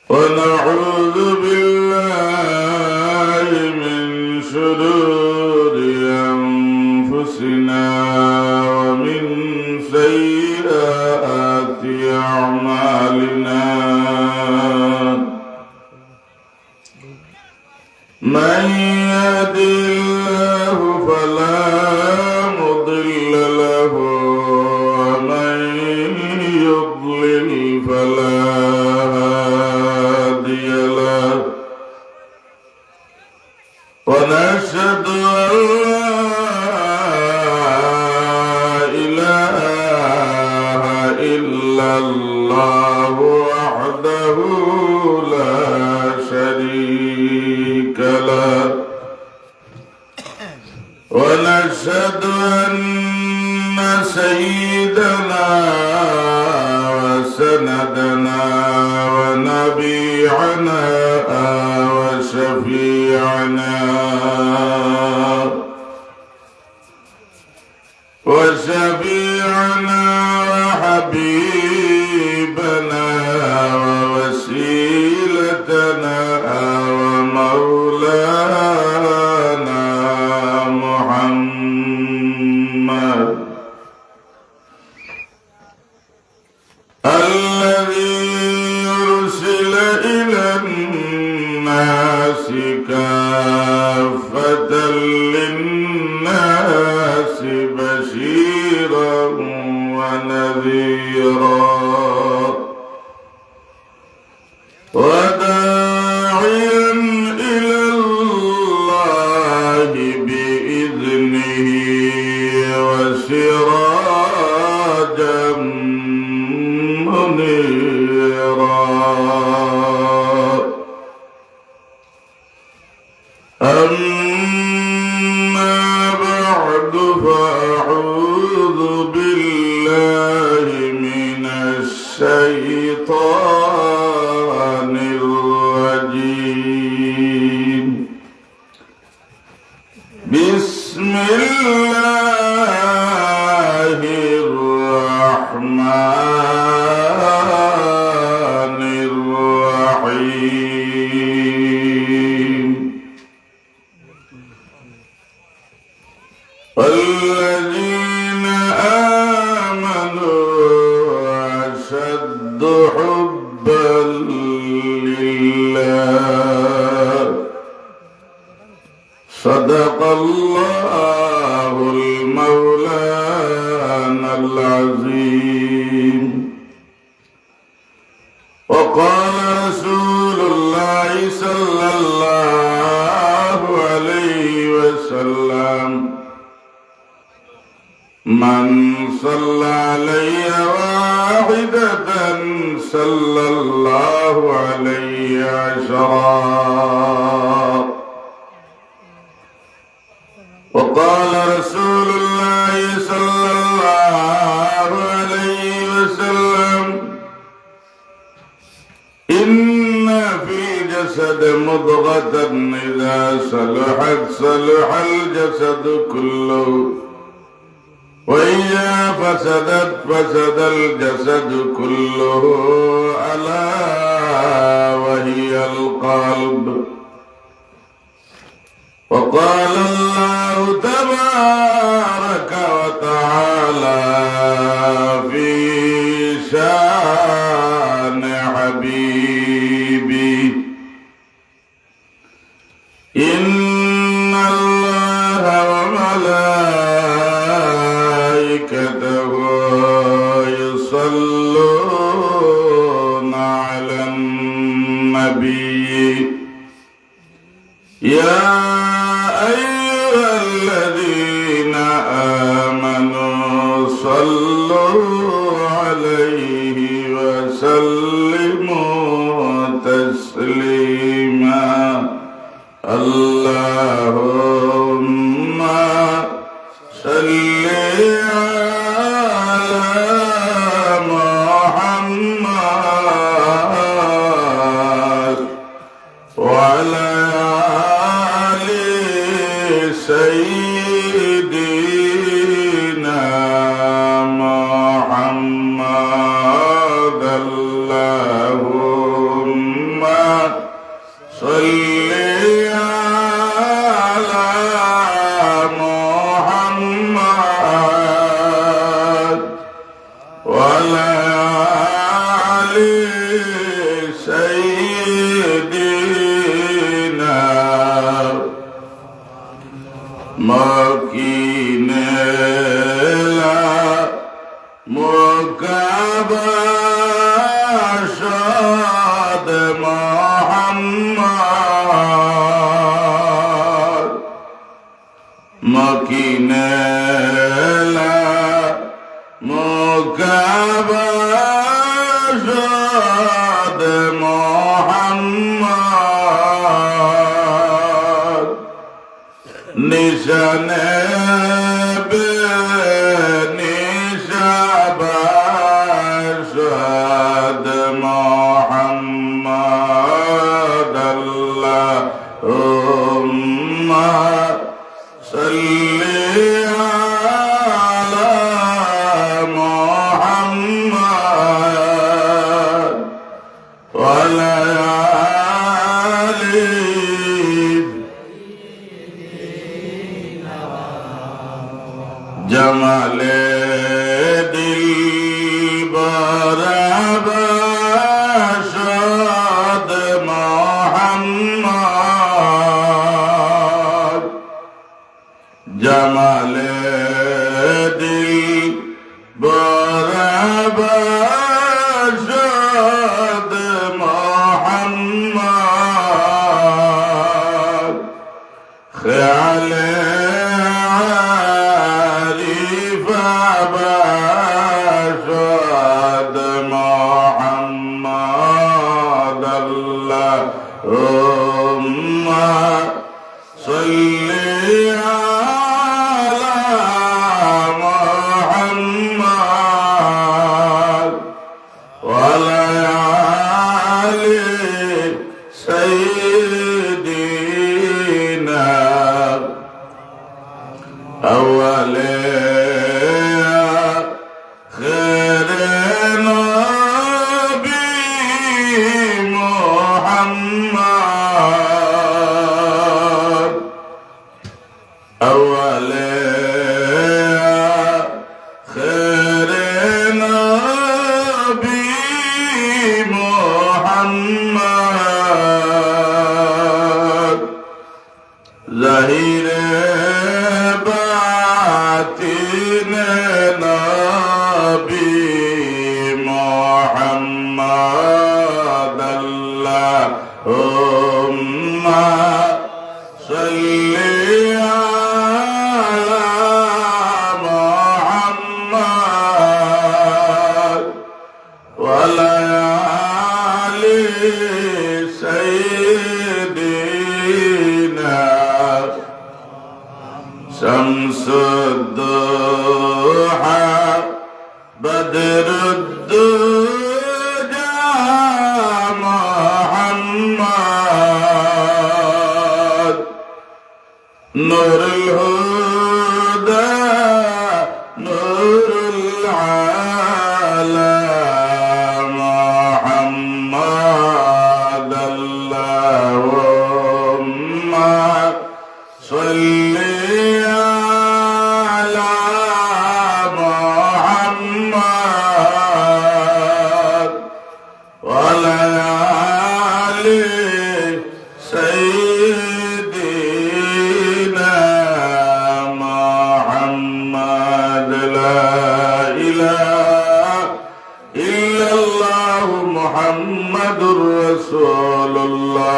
ونعوذ بالله من شرور أنفسنا ومن سيئات أعمالنا من يهده الله فلا مضل له ومن يضلل فلا هادي له ونشهد أن لا إله إلا الله وحده لا شريك له ونشهد أن سيدنا وسندنا ونبيعنا وشفيعنا وحبيبنا ووسيلتنا ومولانا محمد الذي يرسل إلى الناس كافة للناس بشيرا ونذيرا وداعيا إلى الله بإذنه وسراجا منيرا أما بعد فأعوذ بالله من الشيطان الرجيم بسم الله الرحمن الرحيم والذين آمنوا أشد حبا لله صدق الله المولانا العظيم وقال رسول الله صلى الله عليه وسلم من صلى علي واحدة صلى الله عليه عشرا وقال رسول الله صلى الله عليه وسلم إن في جسد مضغة إذا صلحت صلح الجسد كله وإذا فسدت فسد الجسد كله ألا وهي القلب وقال الله تبارك وتعالى في شان حبيبي إن الله وملائكته يصلون على النبي يا أيها الذين آمنوا صلوا عليه وسلموا تسليما اللهم صل على محمد وعلى آل سيدنا محمد কাবাশাদ মোহাম্মদ নিশানে বে নিশাবাশাদ মোহাম্মদ আল্লাহুম্মা সাল্লি আলা মুহাম্মদ ওয়া আলা আলি জামালে দিলবার আবাশাদ মোহাম্মদ জামালে দিলবার আবাশাদ মোহাম্মদ খেয়ালে আবাশাদ মোহাম্মদ আল্লাহুম্মা সাল্লি আলা মুহাম্মদ ওয়া আলা আলি সাইয়্যিদিনা আওয়ালে ज़हीरे बातिने नबी मोहम्मद अल्लाहुम्मा सल्ली अला मुहम्मद व अला आलि सय्यिदिना शम्सुद्दोहा बदरुद्दुजा मुहम्मद नूरुल हुदा नूरुल आलम मुहम्मद अल्लाहुम्मा सल्ली मुहम्मदुर रसूलुल्लाह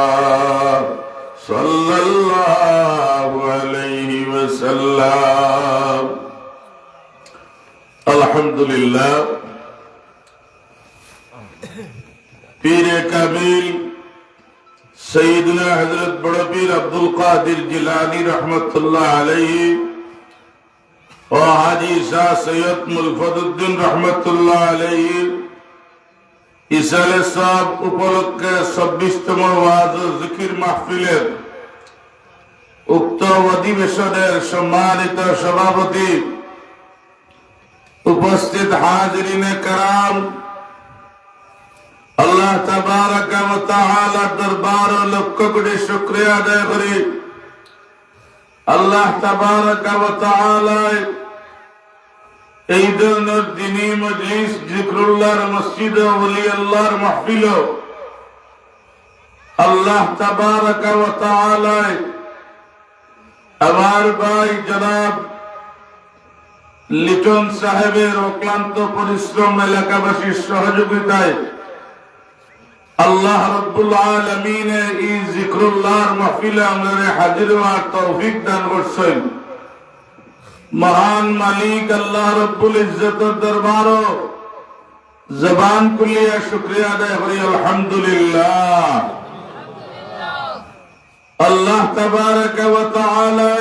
सल्लल्लाहु अलैहि वसल्लम। अल्हम्दुलिल्लाह पीरे कामिल सैयदना हजरत बड़ा पीर अब्दुल कादिर जिलानी रहमतुल्लाह अलैहि और हाजी शाह सैयद मुल्फदुद्दीन रहमतुल्लाह अलैहि ইসালে সব উপলক্ষে 26তম ওয়াজ ও জিকির মাহফিলের উক্ত অধিবেশনের সম্মানিত সভাপতি, উপস্থিত হাজিরিনে کرام, আল্লাহ তাবারক ওয়া তাআলার দরবার ও লক্ষ কোটি শুকরিয়া আদায় করি। আল্লাহ তাবারক ওয়া তাআলা এই ধরনের দিনী মজলিস, জিকরুল্লাহর মসজিদ ও ওলি আল্লাহর মাহফিল আল্লাহ তাবারক ওয়া তাআলা আমার ভাই জনাব লিটন সাহেবের অক্লান্ত পরিশ্রম, এলাকাবাসীর সহযোগিতায় আল্লাহ রাব্বুল আলামিন এই জিকরুল্লাহর মাহফিলে আমাদের হাজির হওয়ার তৌফিক দান করছেন। महान मालिक अल्लाह रब्बुल इज्जत दरबारो जबान कुलिया शुक्रिया अदा करी अल्हम्दुलिल्लाह। अल्लाह तबारक व तआला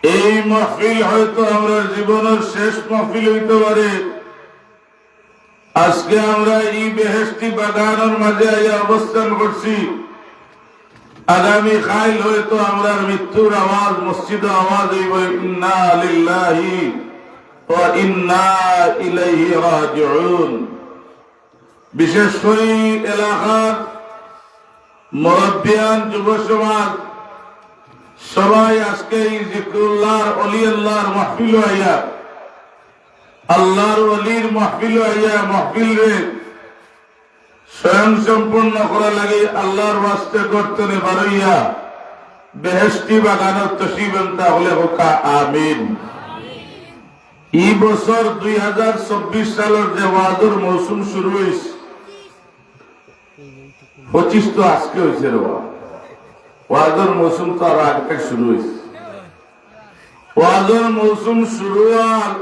এই মাহফিল হয়তো আমরা জীবনের শেষ মাহফিল হইতে পারে। আজকে আমরা এই বেহেশতি বাগানের মাঝে অবস্থান করছি। আগামী কাল হয়তো আমরা মৃত্যুর আওয়াজ মসজিদে আওয়াজ হইব ইন্না লিল্লাহি ওয়া ইন্না ইলাইহি রাজিউন। বিশেষ করে এলাকার মুরব্বিয়ান যুব সমাজ সবাই আজকে এই জিকরুল্লাহর ওলি আল্লাহর মাহফিল আইয়া আল্লাহর ওলির মাহফিল আইয়া মাহফিল রে স্বয়ং সম্পূর্ণ করা লাগে আল্লাহর ওয়াস্তে করতে বারইয়া বেহেশতি বাগানের তসিবেন তাহলে হোকা আমিন। এই বছর 2024 সালের যে ওয়াজের মৌসুম শুরু হয়েছে 25 তো আজকে হয়েছে রে ওয়াজের মৌসুম তো আর আগে থেকে শুরু হয়েছে। ওয়াজের মৌসুম শুরু হওয়ার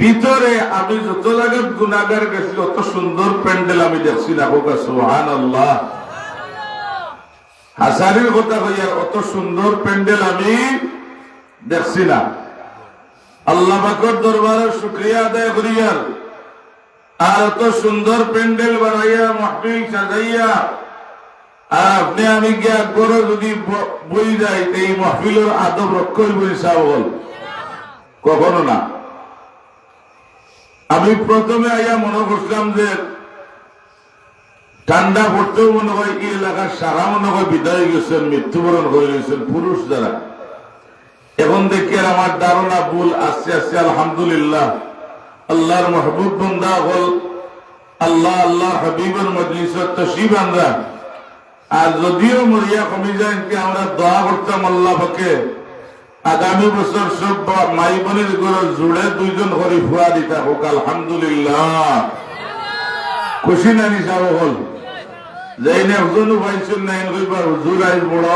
ভিতরে আমি যত জায়গায় গুনাহগার গেছি অত সুন্দর প্যান্ডেল আমি দেখছি না। হোকা সুবহানাল্লাহ। হাজারির কথা কইয়ার অত সুন্দর প্যান্ডেল আমি দেখছি না। আল্লাহ পাকের দরবারে শুকরিয়া আদায় করিয়ার আর অত সুন্দর প্যান্ডেল বানাইয়া মাহফিল সাজাইয়া আর আপনি আমি গিয়া করে যদি বই যাই এই মাহফিলের আদব রক্ষা বলিসাব কখনো না। আমি প্রথমে আইয়া মনে করছিলাম যে ঠান্ডা পড়তেও মনে হয় এই এলাকার সারা মনে হয় বিদায় গেছেন, মৃত্যুবরণ হয়ে গেছেন পুরুষ দ্বারা। এখন দেখি আমার ধারণা ভুল। আস্তে আস্তে আলহামদুলিল্লাহ আল্লাহর মাহবুব বন্দা হল আল্লাহ আল্লাহ হাবিবের মজলিসের তশরিফ আনরা। আর যদিও মরিয়া কমে যায় আমরা দোয়া করতাম আল্লাহ পাকে আগামী বছর সব মাই বোনের ঘরে জুড়ে 2 জন করে ফুয়া দিতা হোক আলহামদুলিল্লাহ। খুশি না নিশা হল যাই না হুজুর পাইছেন না হুজুর আই বড়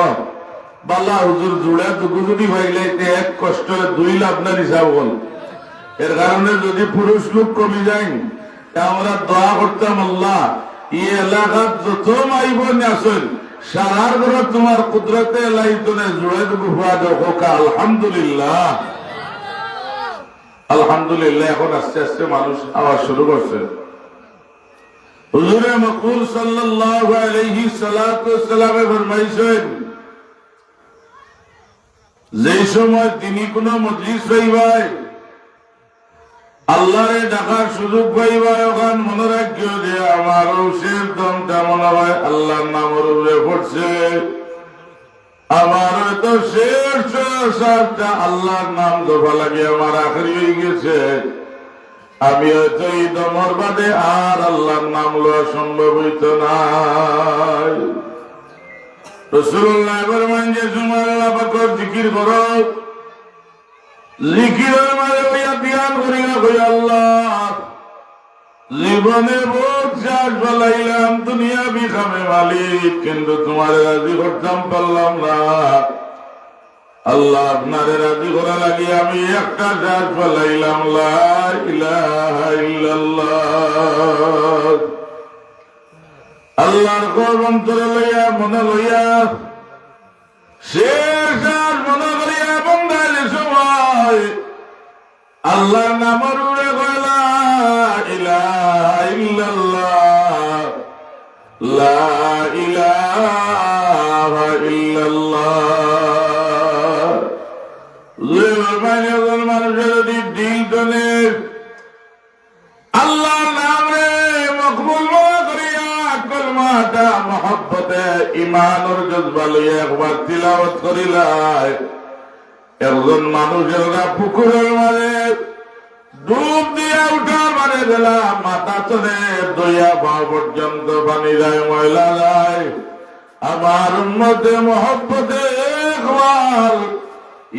বাল্লা হুজুর জুড়ে দুগুজুরি ভাইলে এক কষ্ট 2 লাভ না নিশা হল। এর কারণে যদি পুরুষ লোক কমে যায় আমরা দোয়া করতাম আল্লাহ এই এলাকার যত মাই বোন আছেন সারার ঘরে তোমার কুদরতে লাইতনে জুড়ে দুগু হওয়া হোকা আলহামদুলিল্লাহ। আলহামদুলিল্লাহ। এখন আস্তে আস্তে মানুষ আওয়াজ শুরু করছে। হুজুরে মকবুল সাল্লাল্লাহু আলাইহি সাল্লাতু সালামে ফরমাইছেন যেই সময় তিনি কোন মজলিস হইবাই আল্লাহরে ডাকার সুযোগ পাইবাই ওখান মনে রাখিও যে আমার শেষ দমটা মনে হয় আল্লাহর নামের উপরে পড়ছে। আমার তো শেষ শ্বাসটা আল্লাহর নাম দফা লাগে আমার আখরি হয়ে গেছে। আমি হয়তো এই দমর বাদে আর আল্লাহর নাম লওয়া সম্ভব হইত নাই। রাসূলুল্লাহ এবার যে সময় আল্লাহ পাকের জিকির করো জিকিরের মাঝে হইয়া ধ্যান করিয়া কই আল্লাহ জীবনে বহুত চাষ ফেলাইলাম দুনিয়া বিখামে মালিক কিন্তু তোমার রাজি করতাম পারলাম না। আল্লাহ আপনারে রাজি করা লাগিয়ে আমি একটা চাষ ফেলাইলাম লা ইলাহা ইল্লাল্লাহ। আল্লাহর কওম অন্তরে লইয়া মনে লইয়া শেষ আর মনে করিয়া বন্দাইলে সময় আল্লাহর নামের উড়ে গলা ইলাহা ইল্লাল্লাহ লা ইলাহা ইল্লাল্লাহ। মানুষের যদি দিল টনে আল্লাহর নামে মকবুল মনে করিয়া কলমাটা মহব্বতে ইমানের জজবা লইয়া একবার তিলাওয়াত করিলাই একজন মানুষের পুকুরের মাঝে ডুব দিয়া উঠার মানে দিলাম মাথা চলে দইয়া পাও পর্যন্ত পানি যায় ময়লা যায়। আমার উম্মতে মহব্বতে একবার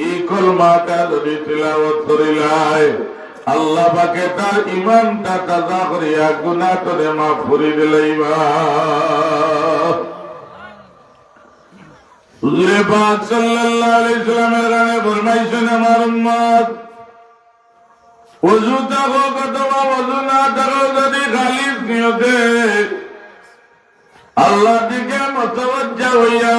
এই কলমাটা যদি তিলাওয়াত করিলাই আল্লাহ পাকে তার ইমানটা তাজা করিয়া গুনাহ করে মাফ করে দিলাইবা। হুজুরে পাক সাল্লাল্লাহু আলাইহি সাল্লামের গানে ফরমাইছেন আমার উম্মত ওযু থাকো অথবা ওযু না থাকো যদি খালিস নিয়তে আল্লাহ দিকে মুতাওয়াজ্জা হইয়া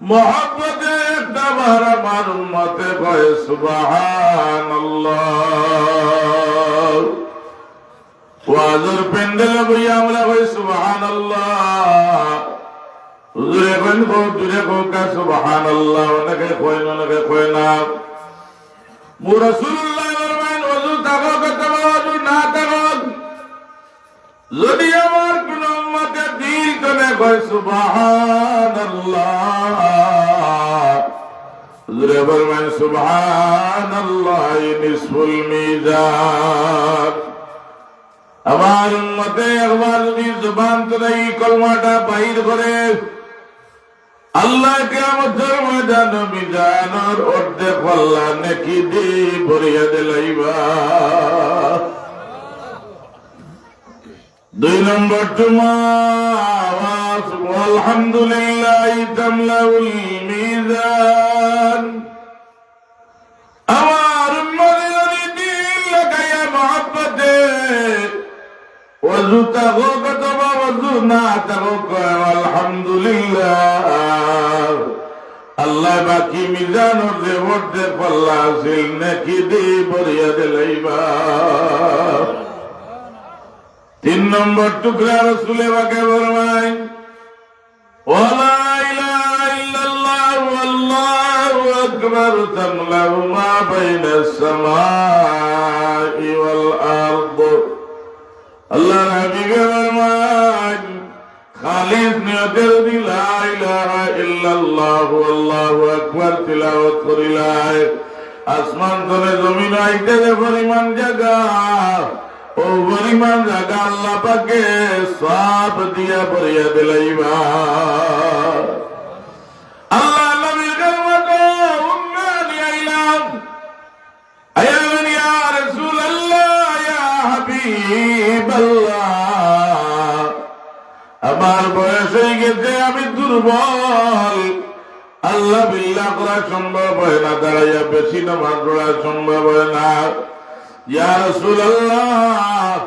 মোহাব্বতে একটা বার আমার উম্মতে কয় সুবহানাল্লাহ। ওয়াজের প্যান্ডেলে বইয়া আমরা কই সুবহানাল্লাহ। হুজুরে কইন কো দূরে কো কা সুবহানাল্লাহ, অনেকে কয় না অনেকে কয় না। মু রাসূলুল্লাহ ফরমান ওযু থাকো অথবা ওযু না থাকো যদি আমার কোন উম্মতে দিল করে কয় সুবহানাল্লাহ, হুজুরে ফরমান সুবহানাল্লাহ নিসফুল মিজান। আমার উম্মতে একবার যদি জবান থেকে এই কলমাটা বাহির করে আল্লাহ কিয়ামতের ময়দানে মিজানের অর্ধেক পাল্লা নেকি দিয়ে ভরিয়া দিলাইবা। 2 নম্বর তোমার আলহামদুলিল্লাহ তামলাউল মিজান। আমার উম্মতের দিল লাগায়া মহব্বতে ওযু থাকো অথবা ওযু না থাকো আলহামদুলিল্লাহ, আল্লাহ বাকি মিজানের যে অর্ধেক পাল্লা আছিল নেকি দিয়ে ভরিয়া দিলাইবা। 3 নম্বর টুকরা রাসূলে পাকে ফরমায় ওয়ালা ইলাহা ইল্লাল্লাহ ওয়াল্লাহু আকবার তামলাউ মা বাইনাস সামাই ওয়াল আরদ। আল্লাহ হাবিব ফরমায় খালিস নিয়তে যদি লা ইলাহা ইল্লাল্লাহ ওয়াল্লাহু আকবার তিলাওয়াত করিলাই আসমান তলে জমিন আইতে যে পরিমাণ জায়গা ও পরিমাণ জায়গা আল্লাহ পাকে সব দিয়া ভরিয়া দিলাইবা। আল্লাহ নবীর কলমাত উম্মানি আইলাম আয়ামান ইয়া রাসূলুল্লাহ ইয়া হাবিবাল্লাহ, আমার বয়স হয়ে গেছে, আমি দুর্বল, আল্লাহ বিল্লাহ করা সম্ভব হয় না, দাঁড়াইয়া বেশি নামাজ পড়া সম্ভব হয় না। ইয়া রাসূলুল্লাহ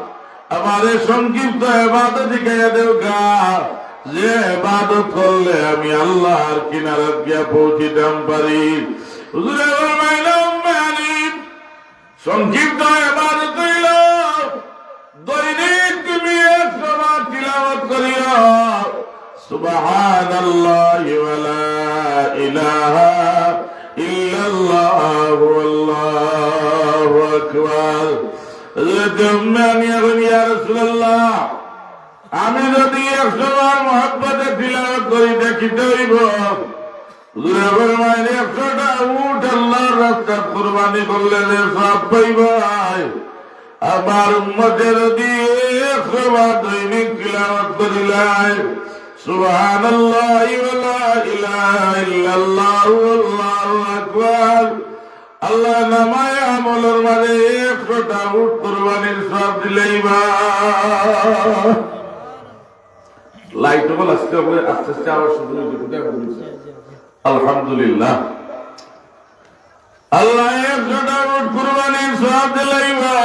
আমারে সংক্ষিপ্ত ইবাদত শিখাইয়া দেও গা, যে ইবাদত করলে আমি আল্লাহর কিনারে গিয়া পৌঁছিতাম পারি। হুজুরে ফরমাইলেন উম্মানি সংক্ষিপ্ত ইবাদত হইল দৈনিক তুমি 100 বার তিলাওয়াত করিও সুবহানাল্লাহি ওয়া লা ইলাহা ইল্লাল্লাহ আল্লাহু আকবার। ইয়া রাসূলুল্লাহ আমি যদি 100 বার মুহাব্বতে তিলাওয়াত করি দেখিতে হইব। হুজুরে ফরমাইলেন 100টা উট আল্লাহর রাস্তায় কুরবানি করলে যে সওয়াব পাইবাই। আমার উম্মতের যদি 100 বার দৈনিক তিলাওয়াত করিলাই সুবহানাল্লাহি ওয়া লা ইলাহা ইল্লাল্লাহ আল্লাহু আকবার, আল্লাহ নামায় আমলের মাঝে 100টা উট কুরবানির সওয়াব দিলাইবা। লাইট বল আস্তে আস্তে আবার শুরু হইছে। আলহামদুলিল্লাহ আল্লাহ 100টা উট কুরবানির সওয়াব দিলাইবা।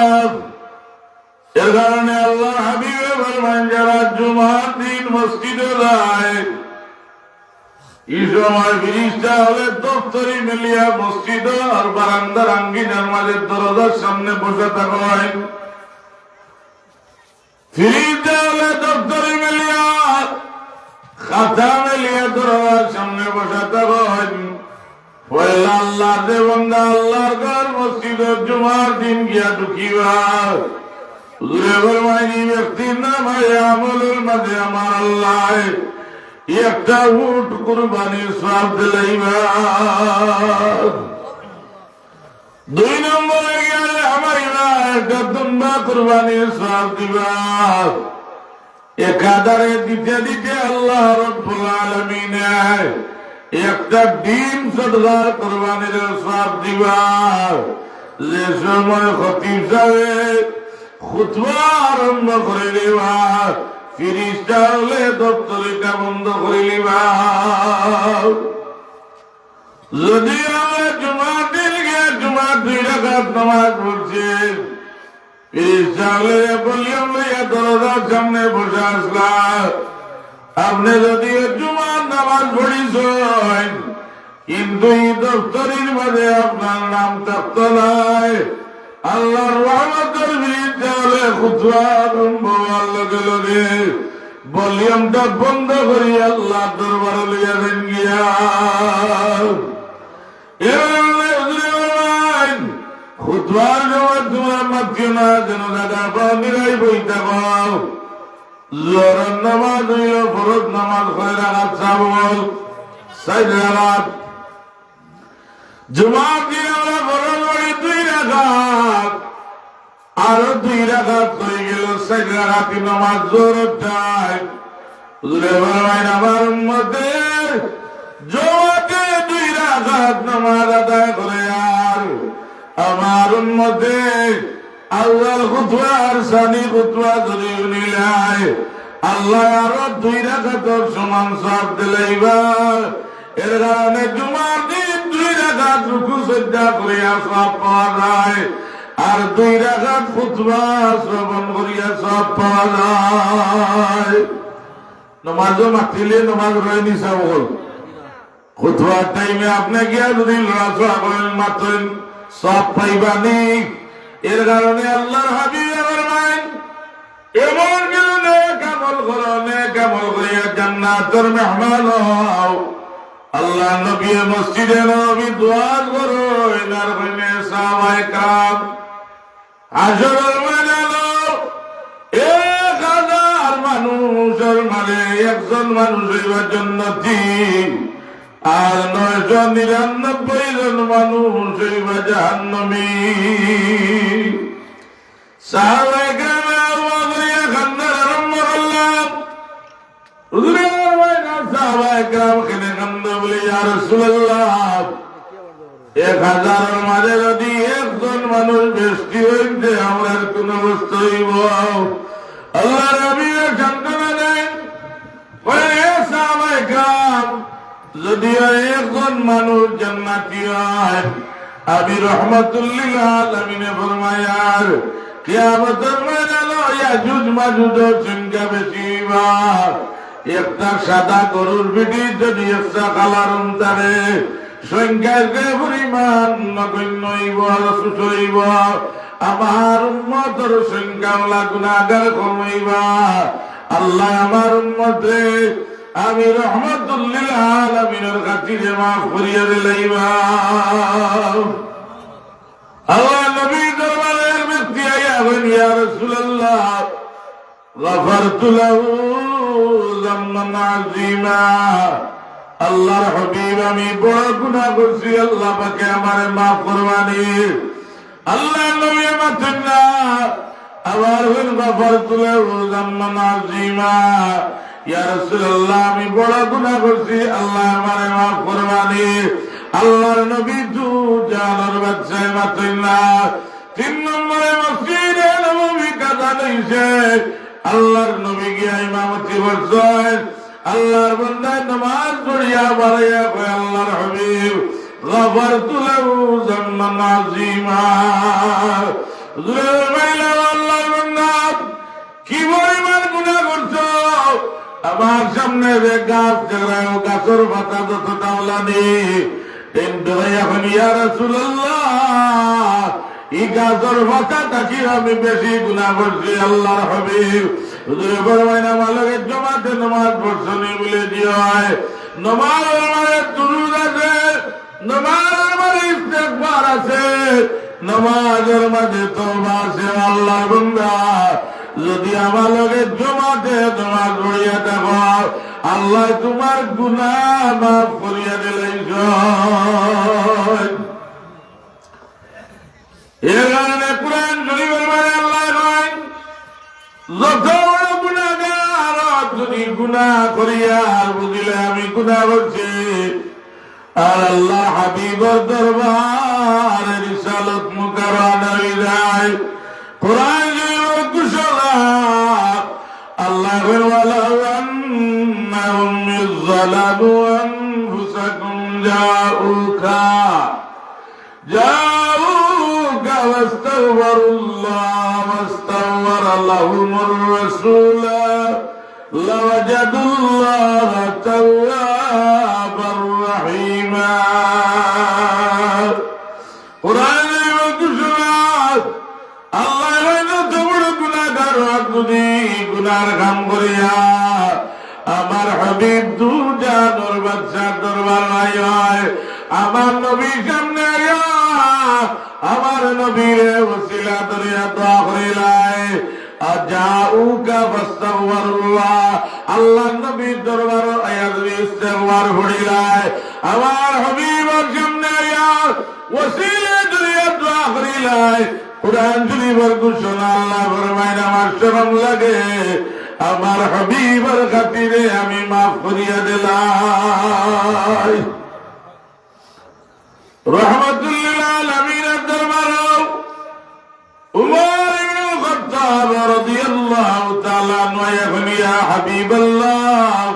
এর কারণে আল্লাহ হাবিবে ফরমান যারা জুমার দিন মসজিদে যায় এই সময় ফিরিস্তা হলে দপ্তরি মিলিয়া মসজিদ আর বারান্দার আঙ্গিনার মাঝে দরজার সামনে বসে থাকা হয়। ফিরিস্তা হলে দপ্তরি মিলিয়া খাতা মিলিয়া দরজার সামনে বসে থাকা হয়। পয়লা আল্লাহ দে বান্দা আল্লাহর ঘর মসজিদের জুমার দিন গিয়া ঢুকিবা। হুজুরে ফরমাইনি ব্যক্তির নাম আমলের মাঝে আমার আল্লাহ একটা উট কুরবানির সওয়াব দিলাইবা। 2 নম্বরে গেলে আমার একটা দুম্বা কুরবানির সওয়াব দিবা। একাধারে দিতে দিতে আল্লাহ রাব্বুল আলামিন একটা ডিম সদকা কুরবানির সওয়াব দিবা। যে সময় খতিব সাহেব খুতবা আরম্ভ করে দেবা ফিরিস্তা হলে দপ্তরিকা বন্ধ করে নিবা। যদি আমরা জুমার দিন গিয়ে জুমার 2 রাকাত নামাজ পড়ছি, ফিরিস্তা হলে বলিয়াম লইয়া দরজার সামনে বসে আসলাম। আপনি যদি জুমার নামাজ পড়িছেন কিন্তু এই দপ্তরের মাঝে আপনার নাম থাকতো নাই, আল্লাহর রহমতের বিরুদ্ধে হলে খুতবা আরম্ভ হওয়ার লগে লগে ভলিউমটা বন্ধ করি আল্লাহ দরবারে লইয়া দেন গিয়া। খুতবার সময় তোমরা মাতিও না, যেন দাদা নিরাই বই থাকো। জোহরের নামাজ হইল ফরজ নামাজ 6 রাকাত চাবল 4 রাকাত। জুমার দিন আমরা ফরজ পড়ি 2 রাকাত, আরো 2 রাকাত হয়ে গেল 4 রাকাত নামাজ জোহরের টাইম। হুজুরে ফরমাইন আমার উম্মতের জমাতে 2 রাকাত নামাজ আদায় করে আর আমার উম্মতের আল্লাহর খুতবা আর সানি খুতবা যদি নিলাই আল্লাহ আরো 2 রাকাতের সমান সওয়াব দিলাইবা। এর কারণে জুমার দিন 2 রাকাত রুকু সিজদা করিয়া সওয়াব পাওয়া যায়, আর 2 রাকাত খুতবা শ্রবণ করিয়া সওয়াব পাওয়া যায়। নামাজও মাতিলে নামাজ রয়ে নিসা বল। খুতবার টাইমে আপনি গিয়া যদি লড়াচড়া করেন মাতেন সওয়াব পাইবানি। এর কারণে আল্লাহর হাবিব ফরমায়েন এমন কেউ নেক আমল করো, নেক আমল করিয়া জান্নাতের মেহমান হও। আল্লাহ নবী মসজিদে নববী দোয়া করো, এনার কইনে সাহাবায়ে کرام হাশরের ময়দানে 1000 মানুষের মাঝে একজন মানুষ হইবা জান্নাতি, আর 999 জন মানুষ হইবা জাহান্নামী। সাহাবায়ে کرام আওয়াজ দিয়া কান্না আরম্ভ করলাম। হুজুরে সাহাবায়ে کرام কেনে কান্দে বলে ইয়া রাসূলুল্লাহ 1000 এর মাঝে যদি একজন মানুষ বেশি হইতে আমরা কোন অবস্থা হইব? আল্লাহ নবী সান্ত্বনা দেন, ওরে সাহাবায়ে کرام যদি একজন মানুষ জান্নাতি হয় আমি রহমাতুল লিল আলামিনে ফরমায়ার কিয়ামতের ময়দানে ইয়াজুজ মাজুজের সংখ্যা বেশি হইবা। একটা সাদা গরুর পিঠে যদি একটা কালার অন্তরে সংখ্যার যে পরিমাণ নগণ্য হইব ছোট হইব, আমার উম্মতের সংখ্যা গুনাহগার কম হইবা। আল্লাহ আমার উম্মতে আমি রহমাতুল লিল আলামিনের খাতিরে মাফ করিয়া দিলাইবা। আল্লাহ নবী দরবারের ব্যক্তি আইয়া বলেন ইয়া রাসূলুল্লাহ গফরতু লাহু যামমান আযীমা। আল্লাহর হাবিব আমি বড় গুনাহ করছি, আল্লাহ পাকে আমারে মাফ করবানি। আল্লাহ নবী মাতেন না, আবার বলেন গফরতু লাহু যামমান আযীমা। ইয়া রাসূলুল্লাহ আমি বড় গুনাহ করছি, আল্লাহ আমারে মাফ করবানি। আল্লাহর নবী দু জানার বাচ্চা মাতেন না। 3 নম্বরে মসজিদে নববী কাজা লইছে, আল্লাহর নবী গিয়া ইমামতি করছেন। আল্লাহর বান্দা নামাজ পড়িয়া বাড়াইয়া কয় আল্লাহর হাবিব গফরতু লাহু যামমান আযীমা। আল্লাহর বান্দা কি পরিমাণ গুনাহ করছো? আমার সামনে যে গাছ জেগরায় গাছের পাতা যত টাওলানি কিন্তু এখন ইয়া রাসূলুল্লাহ এই গাছের পাতা থাকি আমি বেশি গুনাহ করছি। আল্লাহর হাবিব হুজুরে ফরমায় নামাজের জমাতে নামাজ পড়ছনি বলে দিয়ে হয় নামাজের মানে দুরূদ আছে, নামাজের মানে ইস্তেগফার আছে, নামাজের মাঝে তওবা আছে। আল্লাহর বান্দা যদি আমার লগে জমাতে নামাজ পড়িয়া থাকো আল্লাহ তোমার গুনাহ মাফ করিয়া দিলেন। এর কারণে কুরআন শরীফের মানে আল্লাহ কয় যত বড় গুনাহগার যদি গুনাহ করিয়া আর বুঝিলে আমি গুনাহ করছি আর আল্লাহ হাবিবের দরবারে রিসালাত মুকাররম হয়ে যায়, কোরআন শরীফের ঘোষণা আল্লাহ ولو أنهم إذ ظلموا أنفسهم جاءوك واستغفروا الله واستغفر لهم الرسول لوجدوا الله توابا رحيما قرآن গুনার কাম করিয়া আমার হাবিব দু জানোর বাদশার দরবার হয় আমার নবীর সামনে আয়া আমার নবীরে ওসিলা দরিয়া দোয়া করিলাই আজাউকা ফাস্তাগফিরুল্লাহ আল্লাহ নবীর দরবার আয়া যদি ইস্তেগফার করিলাই আমার হাবিবের সামনে আয়া ওসিলা দরিয়া দোয়া করিলাই কুরআন শরীফের ঘোষণা আল্লাহ ফরমায় আমার শরম লাগে আমার হাবিবের খাতিরে আমি মাফ করিয়া দিলাই রহমাতুল লিল আলামিনের দরবারে উমর ইবনে খাত্তাব রাদিয়াল্লাহু তাআলা আনহু ইয়াকুল ইয়া হাবিবাল্লাহ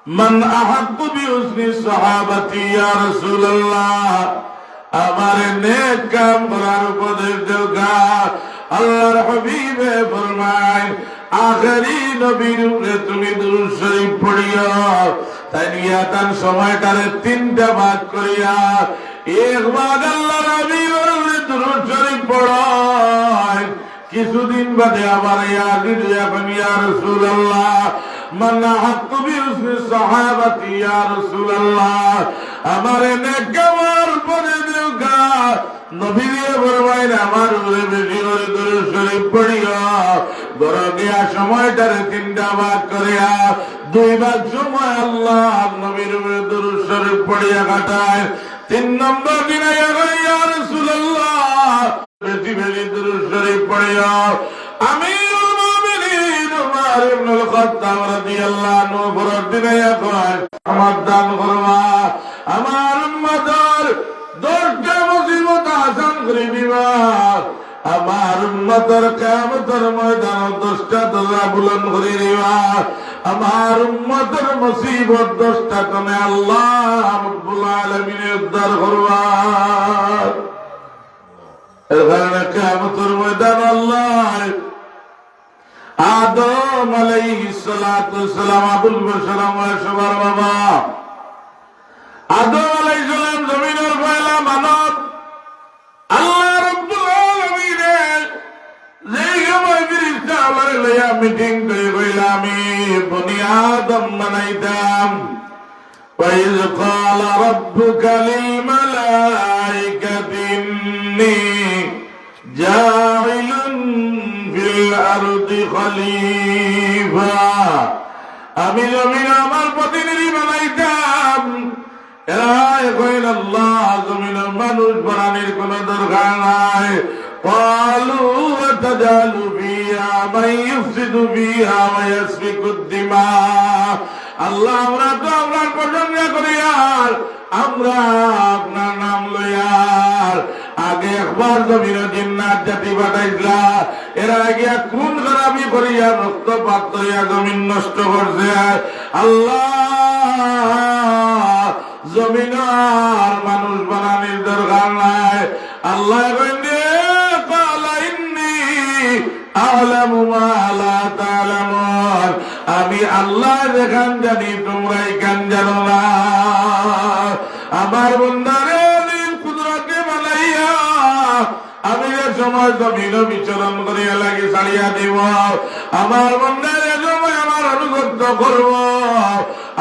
মান আহাব্বু বিহুসনি সাহাবাতি ইয়া রাসূলুল্লাহ আমার নেক কাম করার উপদেশ দেওয়া আল্লাহর হাবিবে ফরমায় আখেরি নবীর উপরে তুমি দুরূদ শরীফ পড়িও তানিয়াতান সময়টারে তিনটা ভাগ করিয়া এক ভাগ আল্লাহর হাবিবের উপরে দুরূদ শরীফ পড়ো কিছুদিন বাদে আবার ইয়া রাসূলুল্লাহ মান আহাক্কু বিহুসনি সাহাবাতি ইয়া রাসূলুল্লাহ আমার নেক কামের উপরে দেওয়া নবীরে ফরমায় আমার উপরে বেশি করে দুরূদ শরীফ পড়িও ঘরে গিয়া সময়টারে তিনটা ভাগ করিয়া দুই ভাগ সময় আল্লাহ নবীর উপরে দুরূদ শরীফ পড়িয়া কাটায় তিন নম্বর দিনে ইয়া রাসূলুল্লাহ বেশি বেশি দুরূদ শরীফ পড়িও আমিরুল মুমিনিন উমর ইবনে খাত্তাব রাদিয়াল্লাহু আনহু ফরজ দিনে কয় আমার দান করবা আমার উম্মতের দশটা মুসিবত আসান করে দিবা আমার উম্মতের কিয়ামতের ময়দানে 10টা দরজা বুলন্দ করে দিবা আমার উম্মতের মুসিবত 10টা তুমি আল্লাহ রাব্বুল আলামিনের উদ্ধার করবা এর কারণে কিয়ামতের ময়দানে আল্লাহ আদম আলাইহিস সালাতু সালাম আবুল বশর সবার বাবা আদম আলাইহিস সালাম জমিনের পয়লা মানব আল্লাহ রাব্বুল আলামিনের যেই সময় ফেরেশতা আল্লাহর লইয়া মিটিং করে কইলা আমি বনি আদম বানাইতাম وَإِذْ قَالَ رَبُّكَ لِلْمَلَائِكَةِ إِنِّي جَاعِلٌ فِي الْأَرْضِ خَلِيفَةً আমি জমিনে আমার প্রতিনিধি বানাইতাম এরা কইল আল্লাহ জমিনের মানুষ বানানোর কোনো দরকার নাই قالوا وتجعل فيها من يفسد فيها ويسفك الدماء আল্লাহ আমরা তো আপনার প্রশংসা করি আর আমরা আপনার নাম লইয়ার আগে একবার জমিনে জিন্নাত জাতি পাঠাইছিলা এরা গিয়া খুন খারাপি করিয়া রক্তপাত করিয়া জমিন নষ্ট করছে আল্লাহ জমিন আর মানুষ বানানোর দরকার নাই আল্লাহ কইলে ক্বালা ইন্নী আ'লামু মা লা তা'লামুন আমি আল্লাহ যেখান জানি তোমরা এখান জানো না আমার বান্দারে নিজ কুদরতে বানাইয়া আমি যে সময় জমিন বিচরণ করিয়া লাগি ছাড়িয়া দিব আমার বান্দারে সময় আমার অনুগত করব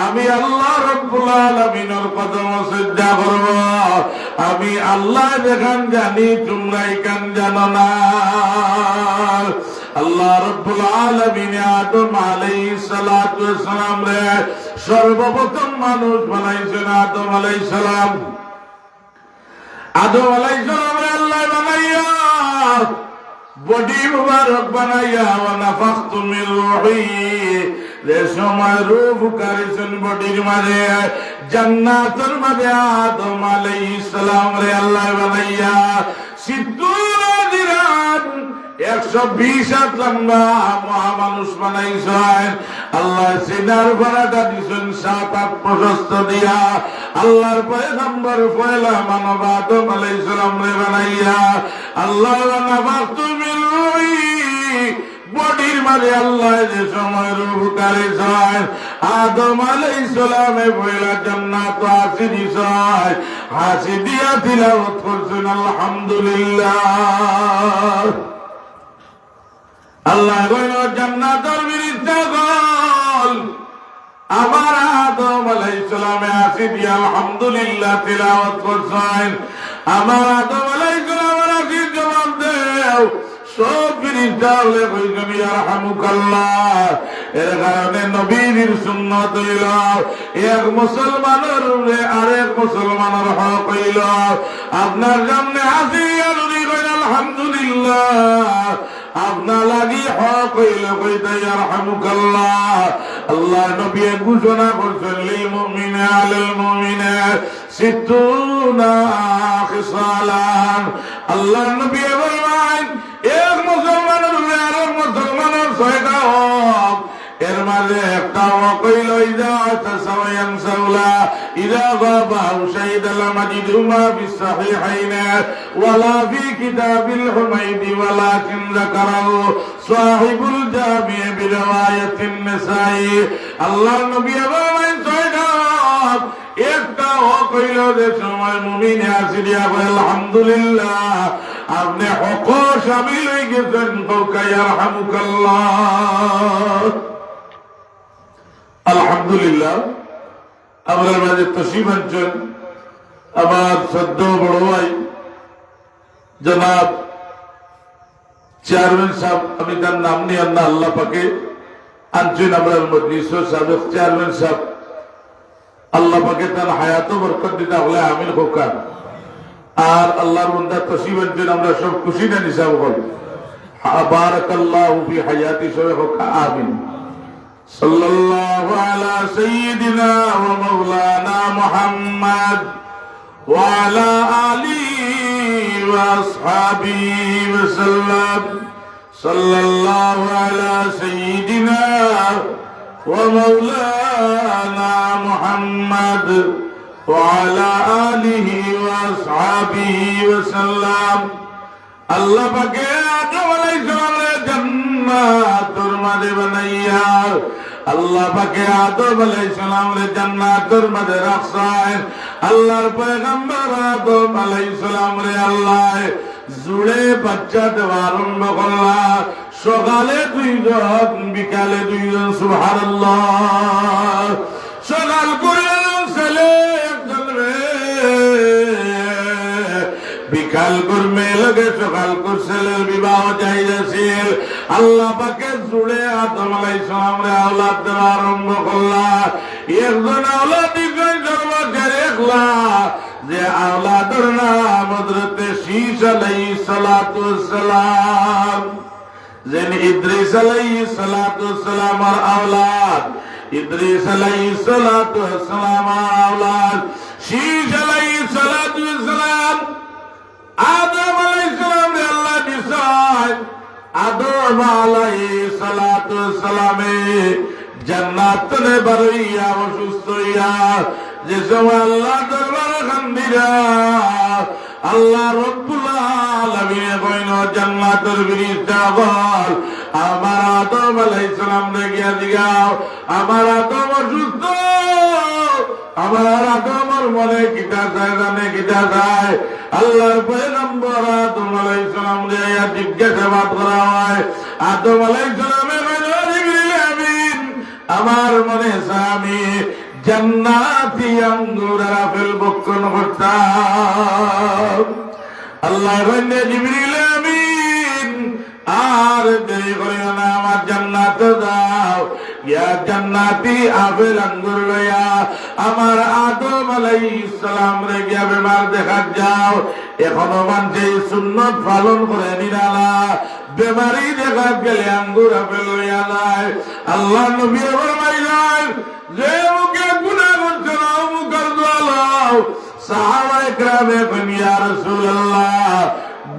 আমি আল্লাহ রাব্বুল আলামিনের কদম সিজদা করব আমি আল্লাহ যেখান জানি তোমরা এখান জানো না আল্লাহ রাব্বুল আলামিন আদম আলাইহিস সালাতু ওয়াস সালাম রে সর্বপ্রথম মানুষ বানাইছেন আদম আলাইহিস সালাম আদম আলাইহিস সালাম রে আল্লাহ বানাইয়া বডি মুবারক বানাইয়া ওয়া নাফাখতু মির রূহি যে সময় রূহ ফুকারিছেন বডির মাঝে জান্নাতের মাঝে আদম আলাইহিস সালাম রে আল্লাহ বানাইয়া সিদ্দুর দিরান 120 হাত লম্বা মহামানুষ বানাইছেন। আল্লাহ সিনার ভাড়াটা দিছেন 7-8 প্রশস্ত দিয়া। আল্লাহর পয়গম্বর পয়লা মানব আদম আলাইহিস সালাম রে বানাইয়া আল্লাহ নাবাতু মিন বডির মাঝে আল্লাহ যে সময় রূহ করেছেন আদম আলাইহিস সালামে পয়লা জান্নাত আসি দিছেন। হাসি দিয়া তিলাওয়াত করছেন আলহামদুলিল্লাহ। আল্লাহ কইল জান্নাতের বিরিতা গল আমার আদম আলাইহিস সালামে আসি দিয়া আলহামদুলিল্লাহ তিলাওয়াত করছেন। আমার আদম আলাইহিস সালামের আসি জবাব দেও সব বিরিতা হলে কইছেন ইয়ারহামুকাল্লাহ। এর কারণে নবীর সুন্নাত হইল এক মুসলমানের আরেক মুসলমানের হক হইল আপনার সামনে আসি আর উনি কইল আলহামদুলিল্লাহ, আপনার লাগি হক হইল কইতে ইয়ারহামুকাল্লাহ। আল্লাহ নবী ঘোষণা করছেন লিল মুমিনা আলাল মুমিনা সিত্তুনা খিসালান। আল্লাহ নবী বলেন এক মুসলমানের আরেক মুসলমানের 6টা হক। এর মাঝে একটা হক হইল ইযা তাসাওয়ায়ান সাউলা ইযা গাবা শাহিদাল মাজিদুমা বিসহিহাইন ওয়ালা ফি কিতাবিল হুমাইদি ওয়ালাকিন যাকারাহু সাহিবুল জামি বিরিওয়ায়াতিন নিসাই। আল্লাহর নবী বলেন 6টা হক। একটা হক হইল যে সময় মুমিন আসিয়া বলে আলহামদুলিল্লাহ, আপনি হক শামিল হয়ে গেছেন কওকা ইয়ারহামুকাল্লাহ। আলহামদুলিল্লাহ আমরা মাঝে তশরিফ আনছেন আমার সদ্য বড় ভাই জনাব চেয়ারম্যান সাহেব, আমি তার নাম নিয়ে আল্লাহ আল্লাহ পাকে আনছেন আমরা মজলিসের সাবেক চেয়ারম্যান সাহেব, আল্লাহ পাকে তার হায়াত বরকত দিতে হলে আমিন হোকা। আর আল্লাহর বান্দা তশরিফ আনছেন আমরা সব খুশি না নিসাব হল বারাকাল্লাহু ফি হায়াতি সবে হোকা আমিন। সাল্লাল্লাহু আলা সাইয়্যিদিনা ওয়া মাওলানা মুহাম্মদ ওয়া আলা আলিহি ওয়া আসহাবিহি ওয়া সাল্লাম। সাল্লাল্লাহু আলা সাইয়্যিদিনা ওয়া মাওলানা মুহাম্মদ ওয়া আলা আলিহি ওয়া আসহাবিহি ওয়া সাল্লাম। আল্লাহ পাকে আদম আলাইহিস সালামের জান্নাতুর মাঝে বানাইয়া আল্লাহ পাকে আদম আলাইহিস সালামের জান্নাতুর মাঝে রাখছেন। আল্লাহর পয়গম্বর আদম আলাইহিস সালামরে আল্লাহ জুড়ে বাচ্চা দেওয়া আরম্ভ করলা। সকালে 2 জন, বিকালে 2 জন। সুবহানাল্লাহ। সকাল করে ছেলে একজন রে, বিকাল করমে লগে সকাল কর ছেলের বিবাহ চাইছিল। আল্লাহ পাকে জুড়ে আদম আলাইহিস সালামরে আওলাদ দেওয়া আরম্ভ করলা। একজন আওলাদ দেখলা যে আওলাদের নাম হযরত শীস আলাইহিস সালাতু ওয়াসসালাম। যেন ইদ্রিস আলাইহিস সালাতু ওয়াসসালামের আওলাদ, ইদ্রিস আলাইহিস সালাতু ওয়াসসালামের আওলাদ শীস আলাইহিস সালাতু ওয়াসসালাম। আদম আলাইহিস সালামে আল্লাহ দিছেন। আদম আলাইহিস সালাতু ওয়াসসালামে জান্নাতে বারইয়া অসুস্থ হইয়া যে সময় আল্লাহ দরবারে কান্দিরা আল্লাহ রব্বুল আলামিন কইল জান্নাতের ফেরেশতা বল আমার আদম আলাইহিস সালাম রে গিয়া দিগাও আমার আদম অসুস্থ, আমার আদমের মনে কিতা চায় জানে কিতা চায়। আল্লাহর পয়গম্বর আদম আলাইহিস সালাম রে জিজ্ঞাসাবাদ করা হয়। আদম আলাইহিস সালামে কইল জিবরিল আমিন আমার মনে চায় আমি জান্নাতি আঙ্গুরের আপেল ভক্ষণ করতাম। আল্লাহ কইল জিবরিল আমিন আর দেরি করিও না, আমার জান্নাতে যাও, ইয়া জান্নাতি আপেল আঙ্গুর লইয়া আমার আদম আলাইহিস সালাম রে গিয়া বেমার দেখা যাও। এখনো মানুষ সুন্নত পালন করে নিরালা, বেমারি দেখা গেলে আঙ্গুর আপেল লইয়া যায়। আল্লাহ নবী ফরমাইলেন যে মুখে গুনাহ করছে না মুখের দোয়া লও। সাহাবায়ে কেরামে কইলেন ইয়া রাসূলুল্লাহ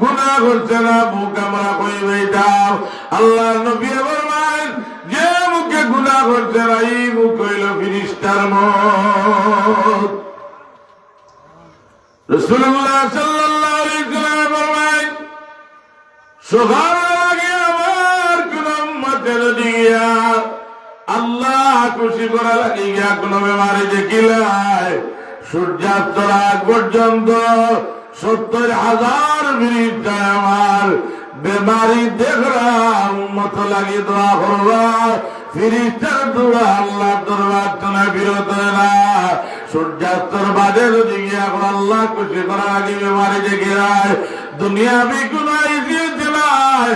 গুনাহ করছে না, মুখ আমরা কইবে দাও। আল্লাহ নবী ফরমান যে মুখে গুনাহ করছে না এই মুখ হইল ফেরেশতার মুখ। রাসূলুল্লাহ সাল্লাল্লাহু আলাইহি ওয়াসাল্লাম ফরমান সকাল আগে আমার কোন উম্মতের দিয়া আল্লাহ খুশি করা লাগিয়া কোন বেমারি দেখিলাই সূর্যাস্তর আগ পর্যন্ত 70,000 ফেরেশতা আমার বেমারি দেখরা উম্মত লাগি দোয়া করবা। ফেরেশতার দোয়া আল্লাহর দরবার থেকে বিরত না। সূর্যাস্তর বাদে যদি গিয়া আল্লাহ খুশি করা লাগি বেমারি দেখিলাই দুনিয়াবি কোন ইজ্জত নাই,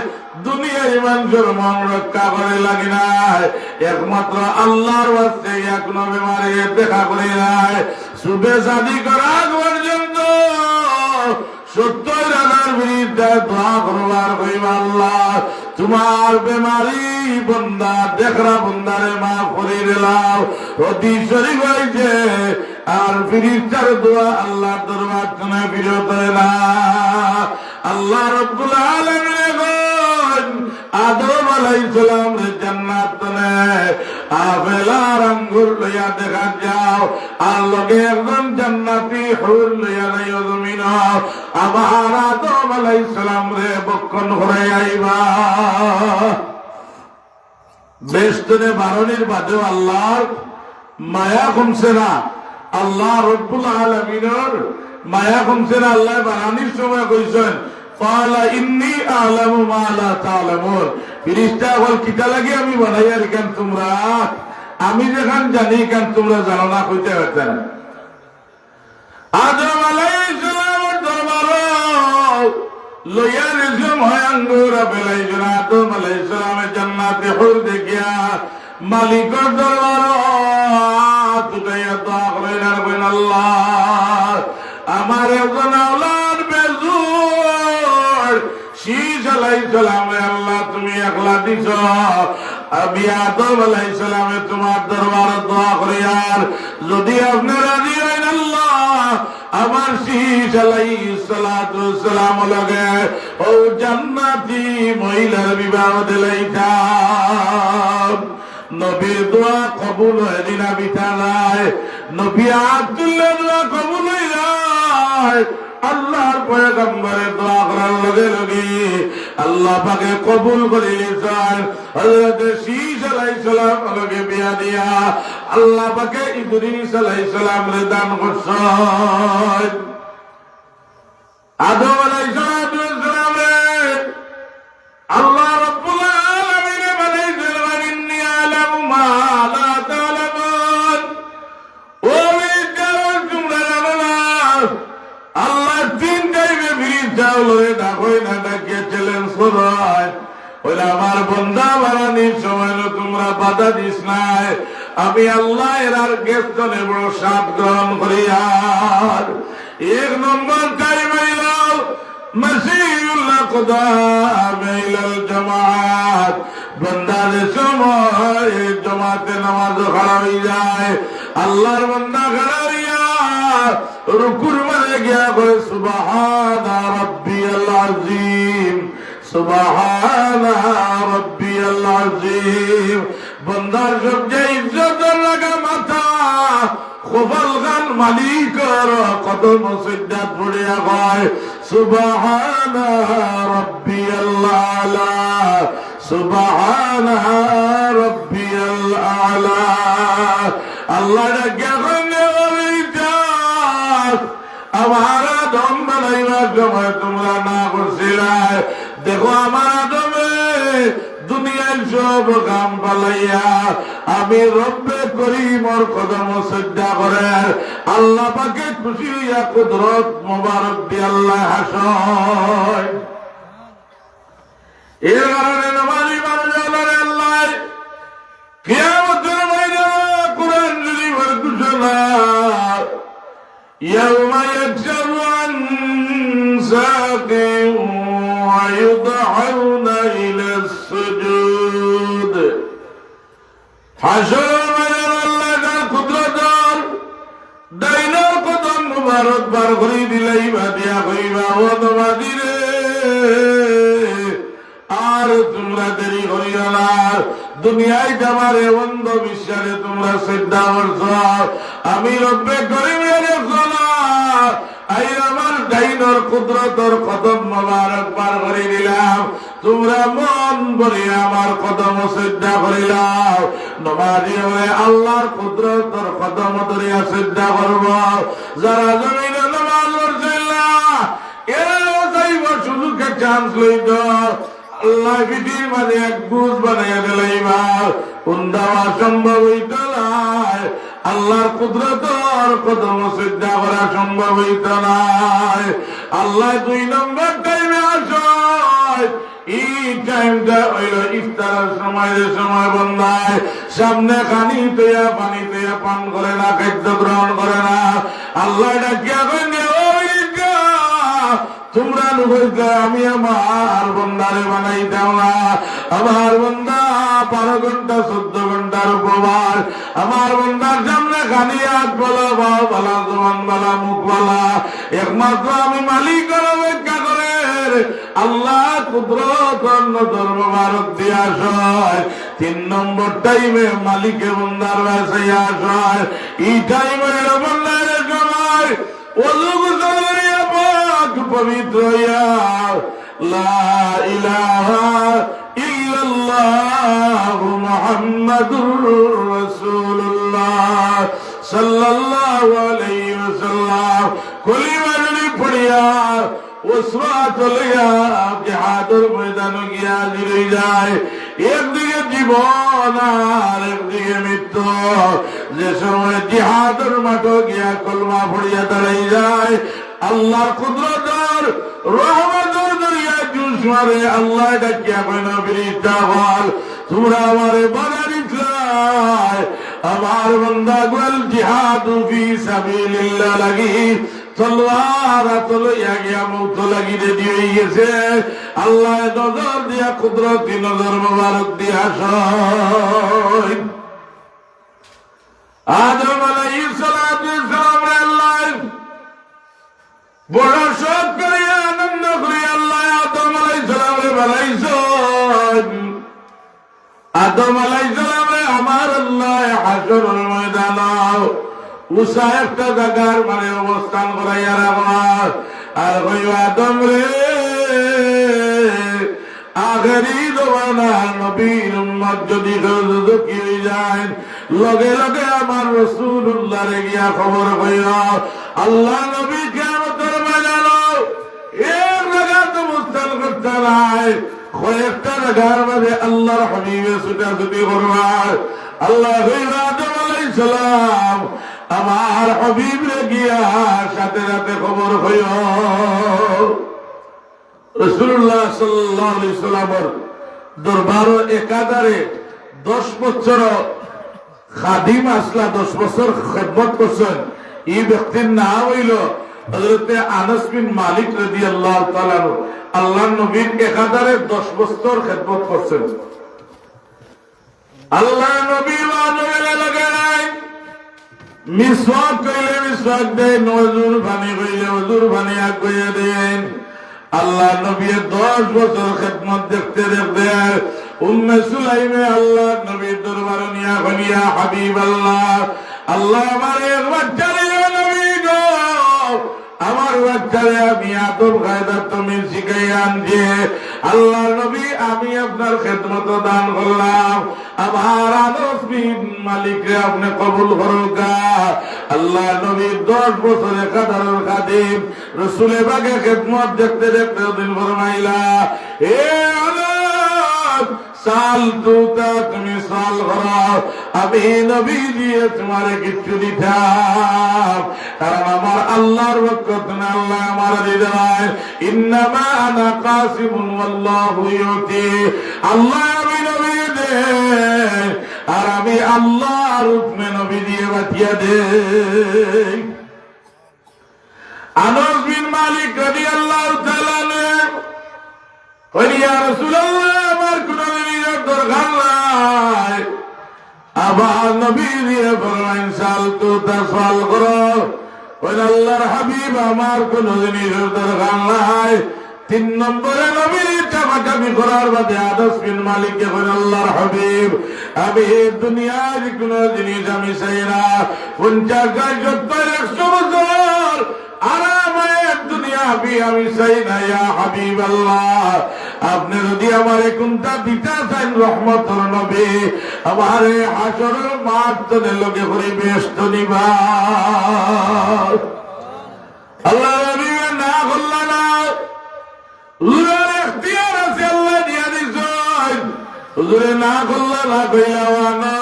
দুনিয়ায় মানুষের মন রক্ষা করে লাগে নাই, একমাত্র আল্লাহর ওয়াস্তে কোন বেমারি দেখা করে নাই। সুবে শাদী করার পর্যন্ত 70,000 ফেরেশতা দোয়া করবার কইবা আল্লাহ তোমার বেমারি বন্দা দেখরা বন্দারে মাফ করে দিলাম। হাদিস শরীফ হইছে আর ফেরেশতার দোয়া আল্লাহর দরবার থেকে বিরত না। আল্লাহ রাব্বুল আলামিন আদম আলাইহিস সালাম জান্নাত নে আপেল আর আঙ্গুর লইয়া দেখা যাও আর লগে একজন জান্নাতি হুর লইয়া যাইও জমিন। আমার আদম আলাইহিস সালাম রে বক্ষণ করে আইবা। বেষ্টনে বারণীর বাদে আল্লাহর মায়া কমছে না। আল্লাহ রাব্বুল আলামিনের মায়া কমছে না। আল্লাহ বানানির সময় কইছেন ক্বালা ইন্নী আ'লামু মা লা তা'লামুন। ফেরেশতা বল কিতা লাগে আমি বানাইয়া রেখেন তোমরা, আমি যেখান জানি কেন তোমরা জানো না কইতে পারতেন। আদম আলাইহিস সালামের দরবারে লইয়া রেজম হয় আঙ্গুর বেলাই জনা আদম আলাইহিস সালামের জান্নাতে হুর দেখিয়া মালিকের দরবারে তুকাইয়া দোয়া করেন আর বলেন আল্লাহ আমার একজন আওলাদ বেজুর শীষ আলাইহিস সালামে আল্লাহ তুমি একলা দিছ। আমি আদম আলাইহিস সালামে তোমার দরবারে দোয়া করি আর যদি আপনি রাজি হন আল্লাহ আমার শীষ আলাইহিস সালাতু সালাম লাগে ও জান্নাতি মহিলার বিবাহ দিলাইতাম। নবীর দোয়া কবুল হয় না বিঠালায়, নবী আব্দুল্লাহ দোয়া কবুল হয় যায়। আল্লাহর পয়গম্বরের দোয়া করার লগে লগে আল্লাহ পাকে কবুল করে নিয়েছেন। হযরত শীষ আলাইহিস সালাম লগে বিয়া দিয়া আল্লাহ পাকে ইদ্রিস আলাইহিস সালাম রে দান করছেন। আদম আলাইহিস সালাম রে আল্লাহ রাব্বুল আলামিন বানাইছেন ইন্নী আ'লামু মা লা তা'লামুন। ও তোমরা জানো না আল্লাহ তিন টাইমে ফেরেশতা লয়ে ডাকই না ডাকিয়ে চ্যালেঞ্জ করায় ওরা আমার বান্দা বানানির সময় তোমরা বাধা দিস নাই। আমি আল্লাহ এর আর গেস্তনে বড় সাপ গ্রহণ করি। আর এক নম্বর টাইম হইল মাসিউল্লাহ কদাম ইলাল জামাত। বান্দার সময় জামাতে নামাজ খাড়া হয়ে যায়, আল্লাহর বান্দা খাড়া হইয়া রুকুর মাঝে গিয়া করে সুবহানা রাব্বিয়াল আযীম সুবহানা রাব্বিয়াল আযীম। বান্দার সবচেয়ে ইজ্জতের লাগা মাথা খোফাল খান মালিকর কদম সিজদাত পড়িয়া কয় সুবহানা রাব্বিয়াল আ'লা সুবহানা রাব্বিয়াল আ'লা। আল্লাহ ডাকিয়া আমার আদম বানাইবার সময় তোমরা না করছিলা। দেখো আমার আদমে দুনিয়ায় সব কাম পালাইয়া আমি রব্বে করিমর কদম সিজদা করে আল্লাহ পাকে খুশি হইয়া কুদরত মোবারক দিয়ে আল্লাহ হাসয়। এর কারণে নামাজি মানুষ আল্লাহ কিয়ামতের ময়দানে কুরআন শরীফের ঘোষণা يوم يكشف عن ساق ويدعون إلى السجود। হাসর ময়দানে আল্লাহ তার কুদরতর ডাইনার কদম মুবারক বার করে দিলাই বাদিয়া কইবা ও নমাজি রে করিও না। দুনিয়ায় আমার অন্ধ বিশ্বাসে তোমরা শ্রদ্ধা করছ, আমি রব্বে করিমের আই আমার ডাইনর কুদরতর কদম মোবারক পার করে দিলাম, তোমরা মন বলে আমার কদম শ্রদ্ধা করিলাম। নমাজি হয়ে আল্লাহর কুদরতর কদম ধরিয়া শ্রদ্ধা করব। যারা জমিনে নামাজ পড়ছে না এরাও চাইব সুযোগে চান্স লইত আল্লাহ পৃথিবীর মাঝে এক বুঝ বানাইয়া দিলাইবার কোন দেওয়া সম্ভব হইত নাই, আল্লাহর কুদরতর কদম শ্রদ্ধা করা সম্ভব হইত নাই। আল্লাহ 2 নম্বর টাইমে আসয়, এই টাইমটা হইল ইফতারের সময়, যে সময় বন্ধায় সামনে খানি তৈয়া পানি তৈয়া পান করে না, খাদ্য গ্রহণ করে না। আল্লাহ ডাকিয়া কইন তোমরা নুকইতে আমি আমার বন্দারে বানাই দাও না। আমার বন্দা 12 ঘন্টা 14 ঘন্টার উপবাস, আমার বন্দার সামনে খানি হাত বলা, বাও বলা, জবান বলা, মুখ বলা, একমাত্র আমি মালিক অপেক্ষা করে আল্লাহ কুদরত নজর মোবারক দিয়ে আসয়। 3 নম্বর টাইমে মালিকে বন্দার বাসায় আসয়। এই টাইমে বন্দার সময় ওযু গোসল করিয়া পাক পবিত্র হইয়া লা ইলাহা ইল্লাল্লাহ মুহাম্মাদুর রাসূলুল্লাহ সাল্লাল্লাহু আলাইহি ওয়াসাল্লাম কলিমা পড়িয়া ওসরাত লইয়া জিহাদের ময়দানে গিয়া হাজির যায়। একদিকে জীবন আর একদিকে মৃত্যু। যে সময় জিহাদের মাঠে গিয়া কলমা পড়িয়া দাঁড়াই যায়, আল্লাহর কুদরতের রহমতের দরিয়া জুস মারে। আল্লাহ ডাকিয়া কইন ফেরেশতা বল তোমরা আমারে বাধা দিছাই, আমার বান্দা গুল জিহাদ ফি সাবিলিল্লাহ লাগি তলোয়ার লইয়া গিয়া মৌত লাগি রেডি হয়ে গেছে। আল্লাহ নজর দিয়া কুদরতি নজর মোবারক দিয়া সয়। আদম আলাইহিস সালাম আল্লাহ বড় শোক করিয়া আনন্দ করিয়া আল্লাহ আদম আলাইহিস সালামে বানাইছেন। আদম আলাইহিস সালামে আমার আল্লাহ হাশরের ময়দানে উষা একটা জায়গার মানে অবস্থান করাইয়া রাখলাম। আর ওই আদম রে আখেরি জমানার নবীর উম্মত যদি কি হয়ে যায়, লগে লগে আমার রাসূলুল্লাহ রে গিয়া খবর কইরা আল্লাহ নবী কিয়ামতের ময়দানে এক জায়গাতে অবস্থান করতে নাই, কয়েকটা জায়গার মধ্যে আল্লাহর হাবিবে ছুটাছুটি করবার। আল্লাহ আদম আলাইহিস সালাম আমার হাবিব রে গিয়া সাথে সাথে খবর হইল। রাসূলুল্লাহ সাল্লাল্লাহু আলাইহি সাল্লামের দরবারে একাধারে 10 বছর খাদিম আসলা, 10 বছর খেদমত করছেন। এই ব্যক্তির নাম হইল হযরতে আনাস বিন মালিক রাদিয়াল্লাহু তাআলা। আল্লাহর নবীর একাধারে 10 বছর খেদমত করছেন। আল্লাহ নবী ওয়াজে লাগে নাই, মিসওয়াক কইলে মিসওয়াক দেন, ওযুর পানি কইলে ওযুর পানি আগাইয়া দেন। আল্লাহ নবী 10 বছর খেদমত দেখতে দেখতে উম্মে সুলাইমে আল্লাহ নবীর দরবারে নিয়া বলিয়া হাবিবাল্লাহ, আল্লাহ আমার এক বাচ্চারে নবী গো, আমার বাচ্চারে আমি আদব কায়দা তুমি শিখাইয়া আনছি। আল্লাহ নবী আমি আপনার খেদমত দান করলাম, আমার আনাস বিন মালিককে আপনি কবুল করুকা। আল্লাহ নবী 10 বছরে কাদারের খাদিম রাসূলে পাকের খেদমত দেখতে দেখতে দিন ফরমাইলা, এ আনাস সাল তুতা তুমি সাল করো, আমি নবী দিয়ে তোমারে কিছু দিতাম। কারণ আমার আল্লাহর বরকত না, আল্লাহ আমার হৃদয় ইন্নামা আনা কাসিমুন ওয়াল্লাহু ইউতি। আল্লাহ আমি নবী দে আর আমি আল্লাহর হুকমে নবী দিয়ে বাতিয়া দেই। আনাস বিন মালিক রাদিয়াল্লাহু তাআলা ইয়া রাসূলুল্লাহ আমার কোন নবীর দরকার নাই, আবার নবী দিয়ে ফরমাইন সাল তো তাসাল করো। ওই আল্লাহর হাবিব আমার কোন জিনিসের দরকার নাই। 3 নম্বরে নবীর ইচ্ছা কামাকামি করার বাদে আনাস বিন মালিককে বলেন আল্লাহর হাবিব আমি দুনিয়ার কোন জিনিস আমি চাই না 50 70 100 বছর আরামের দুনিয়া আমি চাই না ইয়া হাবিব আল্লাহ আপনি যদি আমারে কোনটা দিতে চান রহমতের নবী আমারে হাসরের মাঠ তলে লোকে করে বেহেশত নিবা আল্লাহ নবী না করলা না হুজুরের ইখতিয়ার আছে আল্লাহ দিয়া দিছেন হুজুরে না করলা না কইলা না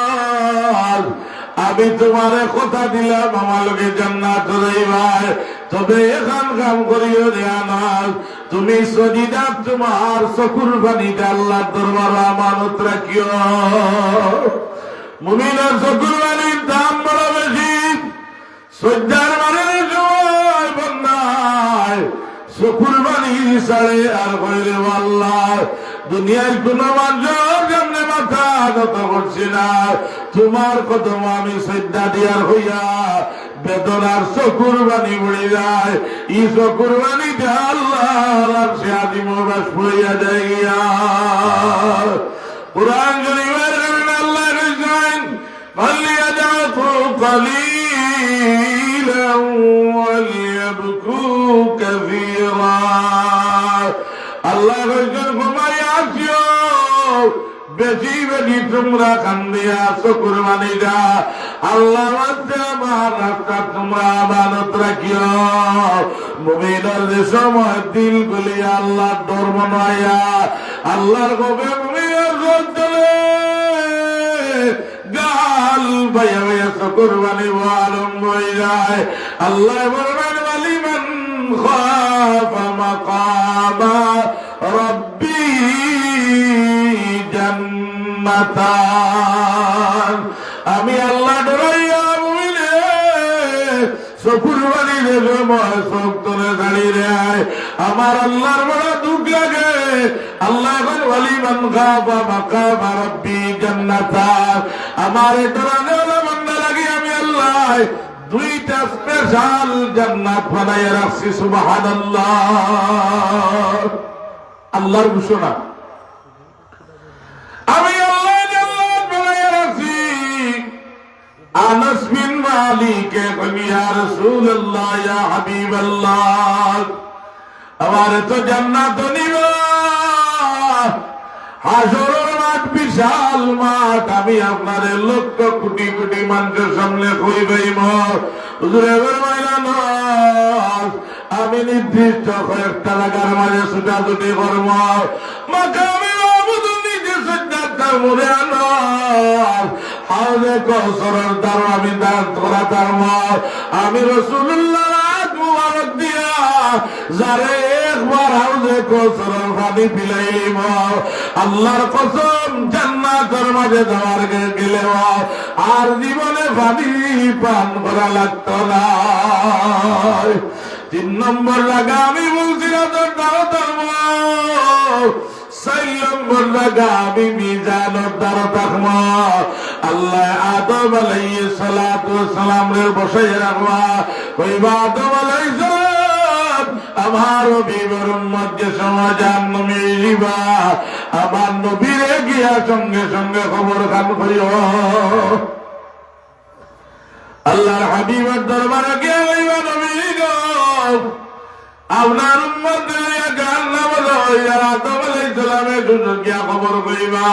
আমি তোমারে কথা দিলাম আমার লোকে জান্নাত যাইবাই তবে এখন কাম করিও রে আনাস তুমি সজিদা তোমার চকুর পানিতে আল্লাহর দরবারে আমানত রাখিও মুমিনের চকুর পানির দাম বড় বেশি সজ্জার মানে সময় বন্ধায় চকুর পানি ছাড়ে আর কইরে আল্লাহ দুনিয়ার কোন মানুষের সামনে মাথা নত করছি না তোমার কদম আমি শ্রদ্ধা দিয়ার হইয়া বেদনার চকুর বাণী পড়ে যায় ই চকুর বাণীতে আল্লাহর আরশে আজিম বাস পড়িয়া যাইয়া কুরআন শরীফের কারণে আল্লাহ কইছেন ফালিয়াদাতু কালীলান ওয়ালিয়াবকু কাসীরা আল্লাহ কইছেন ঘুমাই আসিও বেশি বেশি তোমরা কান্দিয়া চকুর বাণীটা আল্লাহ আমার রাস্তা তোমরা আমানত রাখিও মুমিনের যে সময় দিল গুলি আল্লাহ ধর্ম নয়া আল্লাহর কবে মুমিনের চলে গাল ভাইয়া ভাইয়া চকুর বাণী আরম্ভ হয়ে যায় আল্লাহ বলবেন ওয়ালিমান খাফা মাকামা রাব্বি জান্নাতান আমি আল্লাহ ডরাইয়া মুমিনে চকুর বাণীর সময় চোখ তোলে দাঁড়িয়ে দেয় আমার আল্লাহর বড় দুঃখ লাগে আল্লাহ এখন ওয়ালিমান খাফা মাকামা রাব্বি জান্নাতান আমার ডরানে বান্দা লাগে আমি আল্লাহ দুইটা স্পেশাল জান্নাত বানাইয়া রাখছি সুবহানাল্লাহ আল্লাহর ঘোষণা আমি আল্লাহ জান্নাত বানাইয়া রাখছি আনাস বিন মালিক ইয়া রাসূলুল্লাহ ইয়া হাবিবাল্লাহ আমারে তো জান্নাত নিবা হাসরের মাঠ বিশাল মাঠ আমি আপনারে লক্ষ কোটি কোটি মানুষের সামনে কইবাইম হুজুরে ফরমাইলেন আমি নির্দিষ্ট কয়েকটা লাগার মাঝে ছুটাছুটি করব মাকামে মাবুদুন নিজে সজ্জাদটা মরে আনার হাউজে কৌসরের দ্বার আমি দাঁড় করা ধর্ম আমি রাসূলুল্লাহ হাত মুবারক দিয়া যারে একবার হাউজে কৌসরের পানি পিলাইম আল্লাহর কসম জান্নাতের মাঝে যাওয়ার গেলে আর জীবনে পানি পান করা লাগতো না 3 নম্বর লাগা আমি বলছি না তোর দ্বারা ধর্ম 4 নম্বর লাগা আমি মিজানের দ্বারা ধর্ম আল্লাহ আদম আলাইহিস সালাতু ওয়াস সালাম রে বসাইয়া রাখবা কইবা আদম আলাইহিস সালাম আমার নবীর উম্মত যে সময় জাহান্নামে যাইবা আমার নবীরে গিয়া সঙ্গে সঙ্গে খবর খান করিও আল্লাহর হাবিবের দরবারে গিয়া কইবা নবী গো আপনার উম্মত জাহান্নামে যাইয়া আদম আলাইহিস সালামের জন্য গিয়া খবর কইবা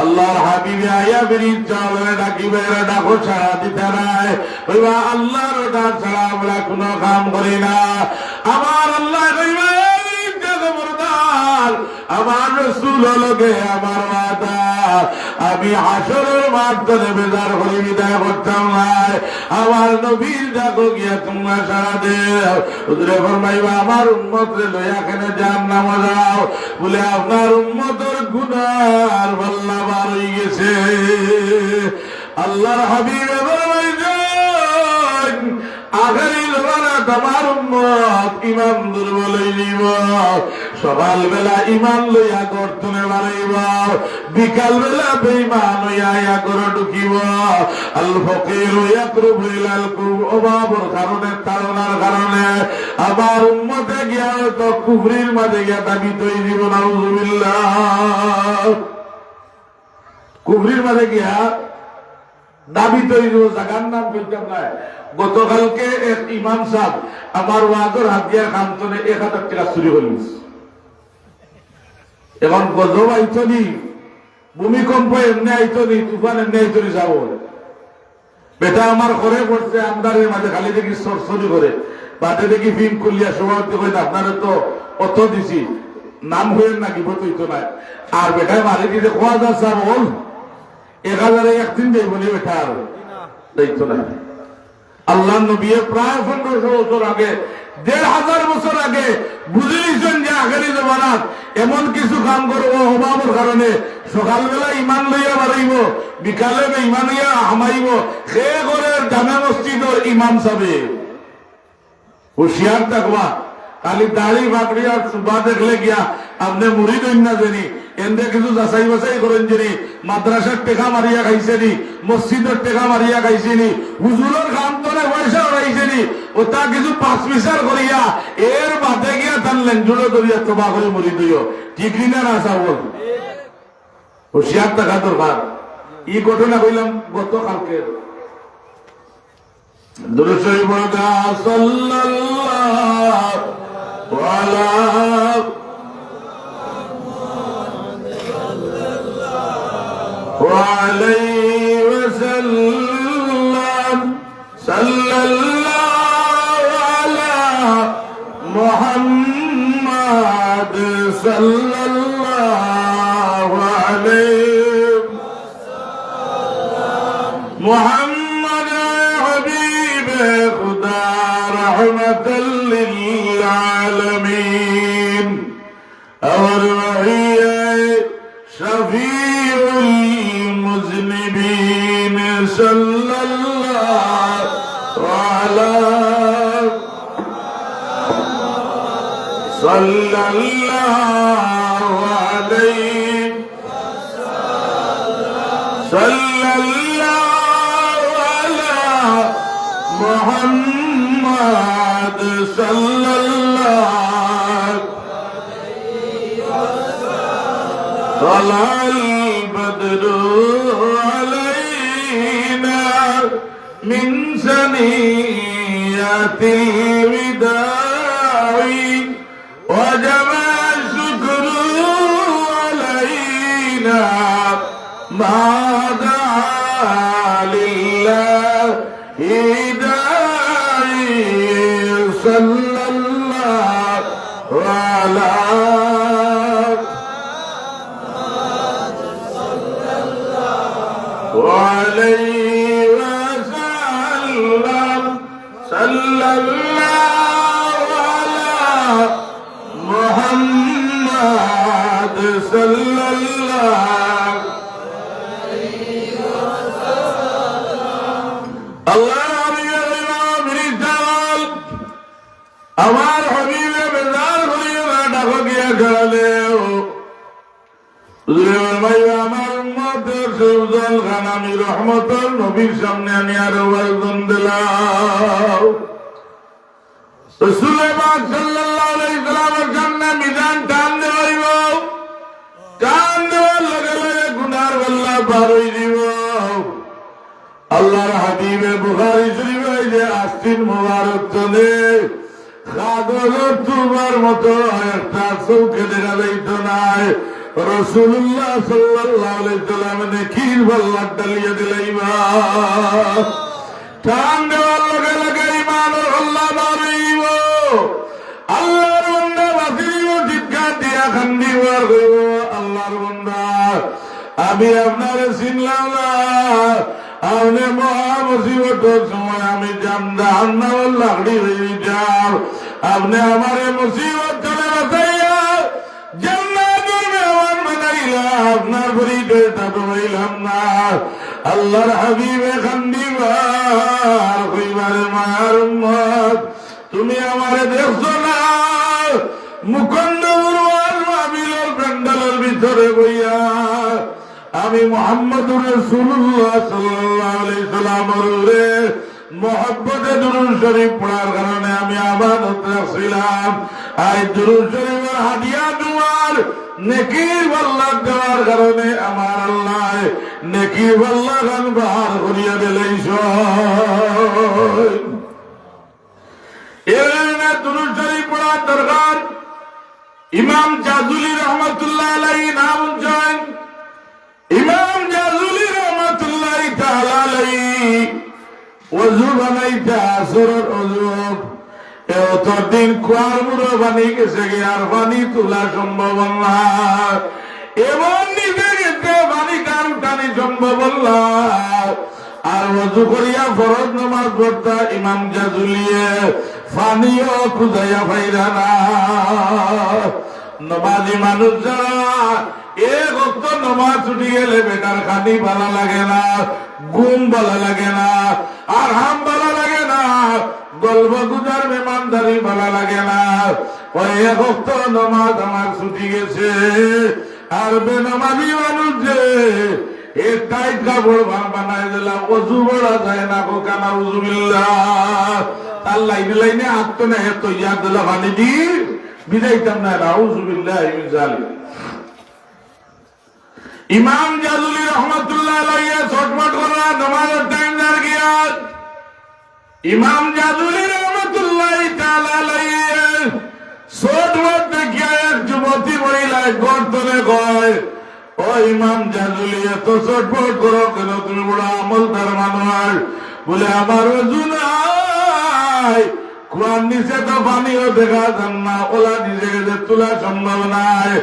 আল্লাহর হাবিবে আয়া বেরিয়ে চলে ডাকিবে ডাকো ছাড়া দিতে নাই কইবা আল্লাহর ডাক ছাড়া আমরা কোনো কাম করি না আমার আল্লাহ কইবা আমার রাসূল লগে আমার ওয়াদা আমি হাসরের মাঠে বেজার করে বিদায় করতাম না আমার নবীর ডাকো গিয়া তোমরা সারা দেও হুজুরে ফরমাইবা আমার উম্মতরে লইয়া কেন জাহান্নামে যাও বলে আপনার উম্মতের গুনার পাল্লা বার হয়ে গেছে আল্লাহর হাবিব ফরমাইছেন আখেরি জমানা তোমার উম্মত ইমান দুর্বল হয়ে যাব সকাল বেলা ইমান লইয়া গর্তনে বাড়াইব, বিকাল বেলা বেঈমান হইয়া করে ঢুকিব। আল ফকির ইয়াকরুবু ইলাল কুফর, অভাবের কারণে, তাড়নার কারণে আবার উম্মতে গিয়া তো কুফরির মাঝে গিয়া দাবিত হয়ে দিব। নাউযুবিল্লাহ, কুফরির মাঝে গিয়া দাবিত হয়ে দিব। জায়গার নাম বলতাম না। গতকালকে এক ইমাম সাহেব আমার ওয়াজের হাত দিয়া কান্তনে 1000 টাকা চুরি করিস। এখন গজব আইতনি, ভূমিকম্প এমনি আইতনি, তুফান এমনি আইতনি যাব। বেটা আমার ঘরে পড়ছে, আমদারের মাঝে খালি দেখি সরসরি করে, বাটে দেখি ফিল্ম করলিয়া সভাপতি কই আপনারা তো অত দিছি, নাম হইেন নাকি বইতো না। আর বেটায় মারি দিতে খোয়া যা সাহ বল 1000 একদিন দেই বলি বেটা আর দেখতো না। আল্লাহ নবী প্রায় 1500 বছর আগে, 1500 বছর আগে বুঝে নিয়েছেন যে আগের জমানাত এমন কিছু কাম করবো অভাবের কারণে সকালবেলা ইমান লইয়া বাড়াইব, বিকালে ইমান লইয়া হামাইব। সে ঘরের জামে মসজিদের ইমাম সাহেব হুশিয়ার থাকবা। খালি দাড়ি বাকড়ি আর সুবা দেখলে গিয়া আপনি মুড়ি দইন না জানি, এনদে কিছু যাচাই বাছাই করেন জানি, মাদ্রাসার টেকা মারিয়া খাইছে নি, মসজিদের টেকা মারিয়া খাইছে নি, হুজুরের কাম তোরে পয়সা উড়াইছে নি, ওটা কিছু পাঁচ বিচার করিয়া এর বাদে গিয়া তার লেঞ্জুড়ে ধরিয়া তোবা করে মুড়ি দইও। ঠিক না না চাবল, হুশিয়ার থাকা দরকার। ই ঘটনা কইলাম গতকালকে। দুরূদ শরীফ পড়া সাল্লাল্লাহু আলাইহি ওয়াসাল্লাম, সাল্লাল্লাহু আলা মুহাম্মাদ, সাল্লাল্লাহু আলাইহি মুহাম্মাদ হাবিবে খুদা রহমাতাল লিল আলামিন और वही शफीउल मुज़निबीन सल्लल्लाहु अलैहि सल्लल्लाहु अला मुहम्मद सल्लल्लाहु طلع البدر علينا من ثنيات الوداع وجب الشكر علينا ما دعا لله داعي صلى الله على وعليه وسلم صلى الله على محمد صلى الله عليه وسلم الله বিরিজাল আমার হাবিবে বেজার হইয়া ডাকো গিয়া গেলেও আমার উম্মতের সুজল খান আমি রহমতের নবীর সামনে আমি আর ওয়াজন দিলাম। রাসূল পাক সাল্লাল্লাহু আলাইহি সাল্লামের সামনে মিজান টান দেব, টান দেওয়ার লগে লগে গুনার বল্লা পার হয়ে দিব। আল্লাহর হাবিবে বুখারী শরীফে যে আস্তিন মুবারক চলে কাগজের তুবার মতো একটা চৌকে দেখা যাইত নাই। রাসূলুল্লাহ সাল্লাল্লাহু আলাইহি সাল্লাম নেকির বল্লা ডালিয়া দিলাইবা, টান দেওয়ার লগে লগে ইমানের হল্লা বাড়িব। আল্লাহর বান্দা বাঁচিব, চিৎকার দিয়া কান্দিব আর কইব আল্লাহর বান্দা আমি আপনারে চিনলাম না, আপনি মহা মুসিবতের সময় আমি জাহান্নামের লাকড়ি হয়ে যাও, আপনি আমারে মুসিবত চলে বাঁচাইয়া জান্নাতের মেহমান বানাইলা, আপনার পরিচয় তা তো হইলাম না। আল্লাহর হাবিবে কান্দিবার কইবারে মায়ার উম্মত তুমি আমারে দেখছো না, মুখন্ড ভিতরে বইয়া আমি মুহাম্মদুর রাসূলুল্লাহ সাল্লাল্লাহু আলাইহি সাল্লামের মহব্বতে দুরূদ শরীফ পড়ার কারণে আমি আমানত রাখছিলাম। আই দুরূদ শরীফের হাদিয়া তোমার নেকির পাল্লা দেওয়ার কারণে আমার আল্লাহ নেকির পাল্লা গান বাহার করিয়া দিলেইছ। এর দুরূদ শরীফ পড়ার দরকার। ইমাম জাযুলি রহমাতুল্লাহ আলাইহি নাম জান, ইমাম জাযুলি রহমাতুল্লাহ তাআলা আলাইহি ওযু বানাইতে আসরের ওযু এতদিন কুয়ার মুড়ো পানি গেছে গে আর পানি তোলা সম্ভব না, এমন নিজে গেছে পানি কার টানি সম্ভব না। আর ওযু করিয়া ফরজ নামাজ পড়তা ইমাম জাযুলিয়ে পানিও খুঁজাইয়া পাইরা না। নমাজি মানুষ যারা এক অক্ত নমাজ ছুটি গেলে বেটার খানি ভালো লাগে না, ঘুম ভালো লাগে না, আর হাম ভালো লাগে না, গল্প গুজার মেমানদারি ভালো লাগে না। ওই এক অক্ত নমাজ আমার ছুটি গেছে। আর বেনামাজি মানুষ যে এক টাইট কাপড় বানাই দিলাম, অজু বড়া যায় না, কোকানা উজুবিল্লাহ তার লাইনে লাইনে আত্ম নেই তো ইয়াদ দিলা পানি দি বিদাইতাম না। আউযুবিল্লাহি মিন যালিক। ইমাম জাযুলি রহমাতুল্লাহ আলাইহি ছটমট করা নামাজের টাইম দাঁড় গিয়া ইমাম জাযুলি রহমাতুল্লাহ তাআলা আলাইহি ছটমট দেখিয়া এক যুবতী মহিলা গর্তনে কয়, ও ইমাম জাযুলি এত ছটমট করো কেন? তুমি বড় আমলদার মানুষ। বলে আমার ওযু নাই, কুয়ার নিচে তো পানিও দেখা যান না, ওলা নিচে গেছে তোলা সম্ভব নাই।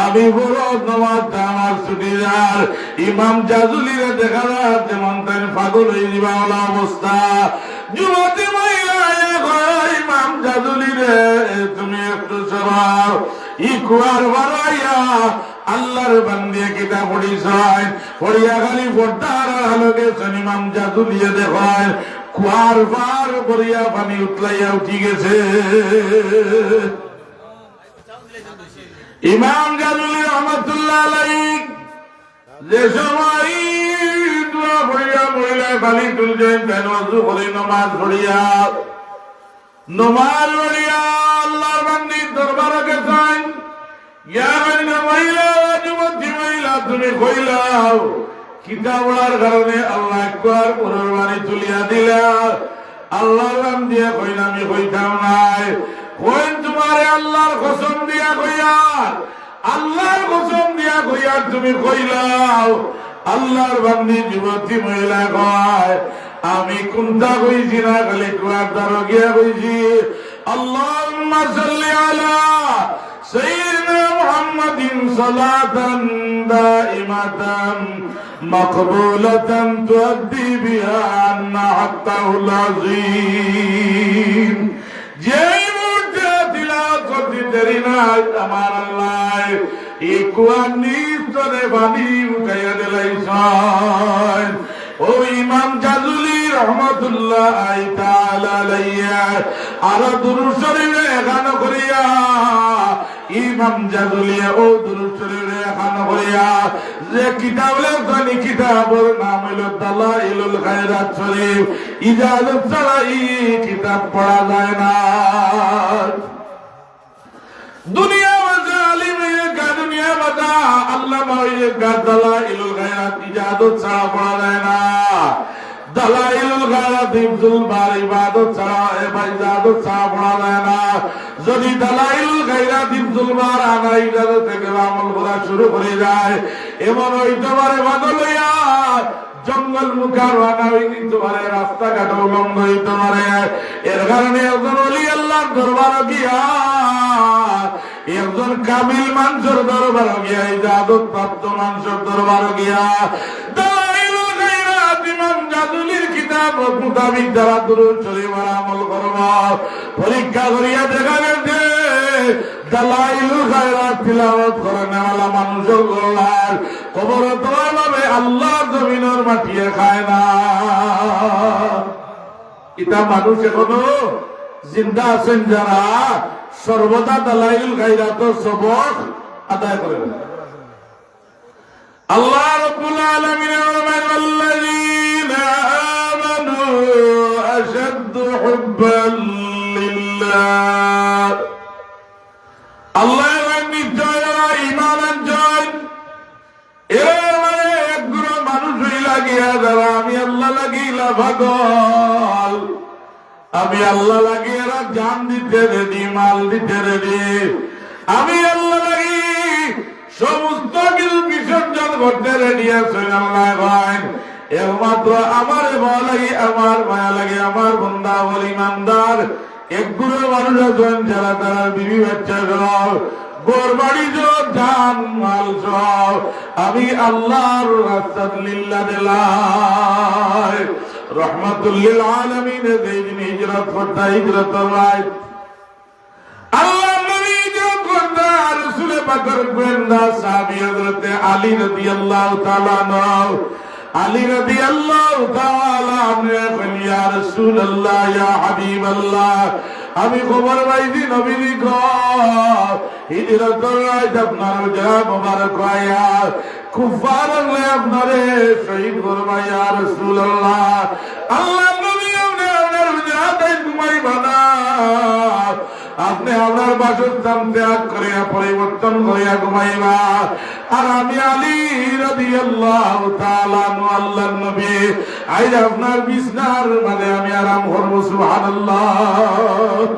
আমি বড় নমাজটা আমার ছুটি যার। ইমাম জাযুলিরে দেখা যায় যেমন তাই পাগল হয়ে যাবা ওলা অবস্থা। যুবতী মহিলা ইমাম জাযুলিরে তুমি একটু সরাও। ই কুয়ার বাড়াইয়া আল্লাহর বান্দিয়ে কিতাব পড়িস, পড়িয়া খালি পড়তার আলোকে ইমাম জাযুলিয়ে দেখায় কুয়ার পার করিয়া পানি উতলাইয়া উঠি গেছে। ইমাম জাযুলি রহমাতুল্লাহ আলাইহি যে সময় দোয়া পড়িয়া মহিলা পানি তুলছেন কেন ওযু করে নামাজ পড়িয়া আল্লাহর বান্দির দরবারে গেছেন। ইয়া মহিলা, যুবতী মহিলা, তুমি কইলাও কিতাব পড়ার কারণে আল্লাহ একবার পুনর্বাণী তুলিয়া দিলা। আল্লাহর নাম দিয়া কইনা আমি কইতাম নাই, কইন তোমারে আল্লাহর কসম দিয়া কইয়ার, আল্লাহর কসম দিয়া কইয়ার তুমি কইলাও। আল্লাহর বান্দি যুবতী মহিলা কয়, আমি কোনটা কইছি না, খালি কুয়ার দ্বার গিয়া কইছি আল্লাহুম্মা সাল্লি আলা সাইয়্যিদিনা মুহাম্মাদিন সালাতান দাইমাতান মাকবুলাতান তুআদ্দি বিহা আন্না হাক্কাহুল আযীম। যেই মুহূর্তে তিলাওয়াত করতে দেরি নাই আমার আল্লাহ এই কুয়ার নিস্তরে পানি উঠাইয়া দিলাইছেন। ও ইমাম জাযুলি রহমাতুল্লাহ তাআলা আলাইহি আর দুরূদ শরীফে গান করিয়া ইমাম জাযুলি ও দুরূদ শরীফে গান করিয়া যে কিতাব লেখেন, কিতাবের নাম হলো দালাইলুল খায়রাত শরীফ। ইজাজত ছাড়া এই কিতাব পড়া যায় না। দুনিয়া বাজা আলিম দুনিয়া বাজা আল্লামা দালাইলুল খায়রাত ইজাজত ছাড়া পড়া যায় না। দালাইলুল খায়রাত হিফজুল বারি ইবাদত ছাড়া ইজাজত ছাড়া পড়া যায় না। যদি দালাইলুল খায়রাত হিফজুল বার আনা ইজাজত থেকে আমল করা শুরু করে যায়, এমন হইতে পারে বাদল হইয়া জঙ্গল মুখার বানা হইতে পারে, রাস্তাঘাট উলঙ্গ হইতে পারে। এর কারণে একজন ওলি আল্লাহর দরবার গিয়া, একজন কামিল মানুষের দরবার গিয়া, ইজাজত প্রাপ্ত মানুষের দরবার গিয়া দালাইলুল খায়রাত ইমাম জাযুলির কিতাব মোতাবিক যারা দুরূদ শরীফ আমল করব, পরীক্ষা করিয়া দেখা গেছে দালাইলুল খায়রাত তিলাওয়াত করে নেওয়ালা মানুষের গোলার কবর তোমার ভাবে আল্লাহ জমিনের মাটিয়ে খায় না। এটা মানুষ এখনো জিন্দা আছেন যারা সর্বদা দালাইলুল খায়রাতের সবক আদায় করে। আল্লাহ রাব্বুল আলামিন ফরমান আল্লাযীনা আমানু আশাদ্দু হুব্বান লিল্লাহ। আল্লাহ নিশ্চয় যারা ঈমান আনছেন এরা মানে একগুলো মানুষই লাগিয়া যারা আমি আল্লাহ লাগিলা পাগল, আমি আল্লাহ লাগি এরা জান দিতে রেডি, মাল দিতে রেডি, আমি আল্লাহ লাগি সমস্ত কিছু বিসর্জন করতে রেডি আছেন। আল্লাহ ভাই একমাত্র আমার ভয় লাগে, আমার মায়া লাগে, আমার বন্দা বল ইমানদার একগুলো মানুষ আছেন যারা তারা বিবি বাচ্চা সব গোর বাড়ি জান মাল সব আমি আল্লাহর রাস্তাত লিল্লাহ দিলাই রহমাতুল লিল আলামিন যেদিন হিজরত করতে হিজরতের রাত আল্লাহ নবী হিজরত করতে রাসূল পাকের গোয়েন্দা সাহাবী হযরত আলী রাদিয়াল্লাহু তাআলা আনহু আলী রাদিয়াল্লাহু তাআলা আনহু ইয়া রাসূলুল্লাহ ইয়া হাবিবাল্লাহ আমি খবর পাইছি নবীজি হিজরতের রাত আপনার উজরা মুবারক আয়া কুফার আপনারে শহীদ করবা ইয়া রাসূলুল্লাহ। আল্লাহ নবী আপনার উজরাতে ঘুমাইবা না, আপনি আপনার বাসস্থান ত্যাগ করিয়া পরিবর্তন করিয়া ঘুমাইবা। আর আমি আলী রাদিয়াল্লাহু তাআলা আল্লাহর নবী আজ আপনার বিছনার মানে আমি আরাম করব সুবহানাল্লাহ।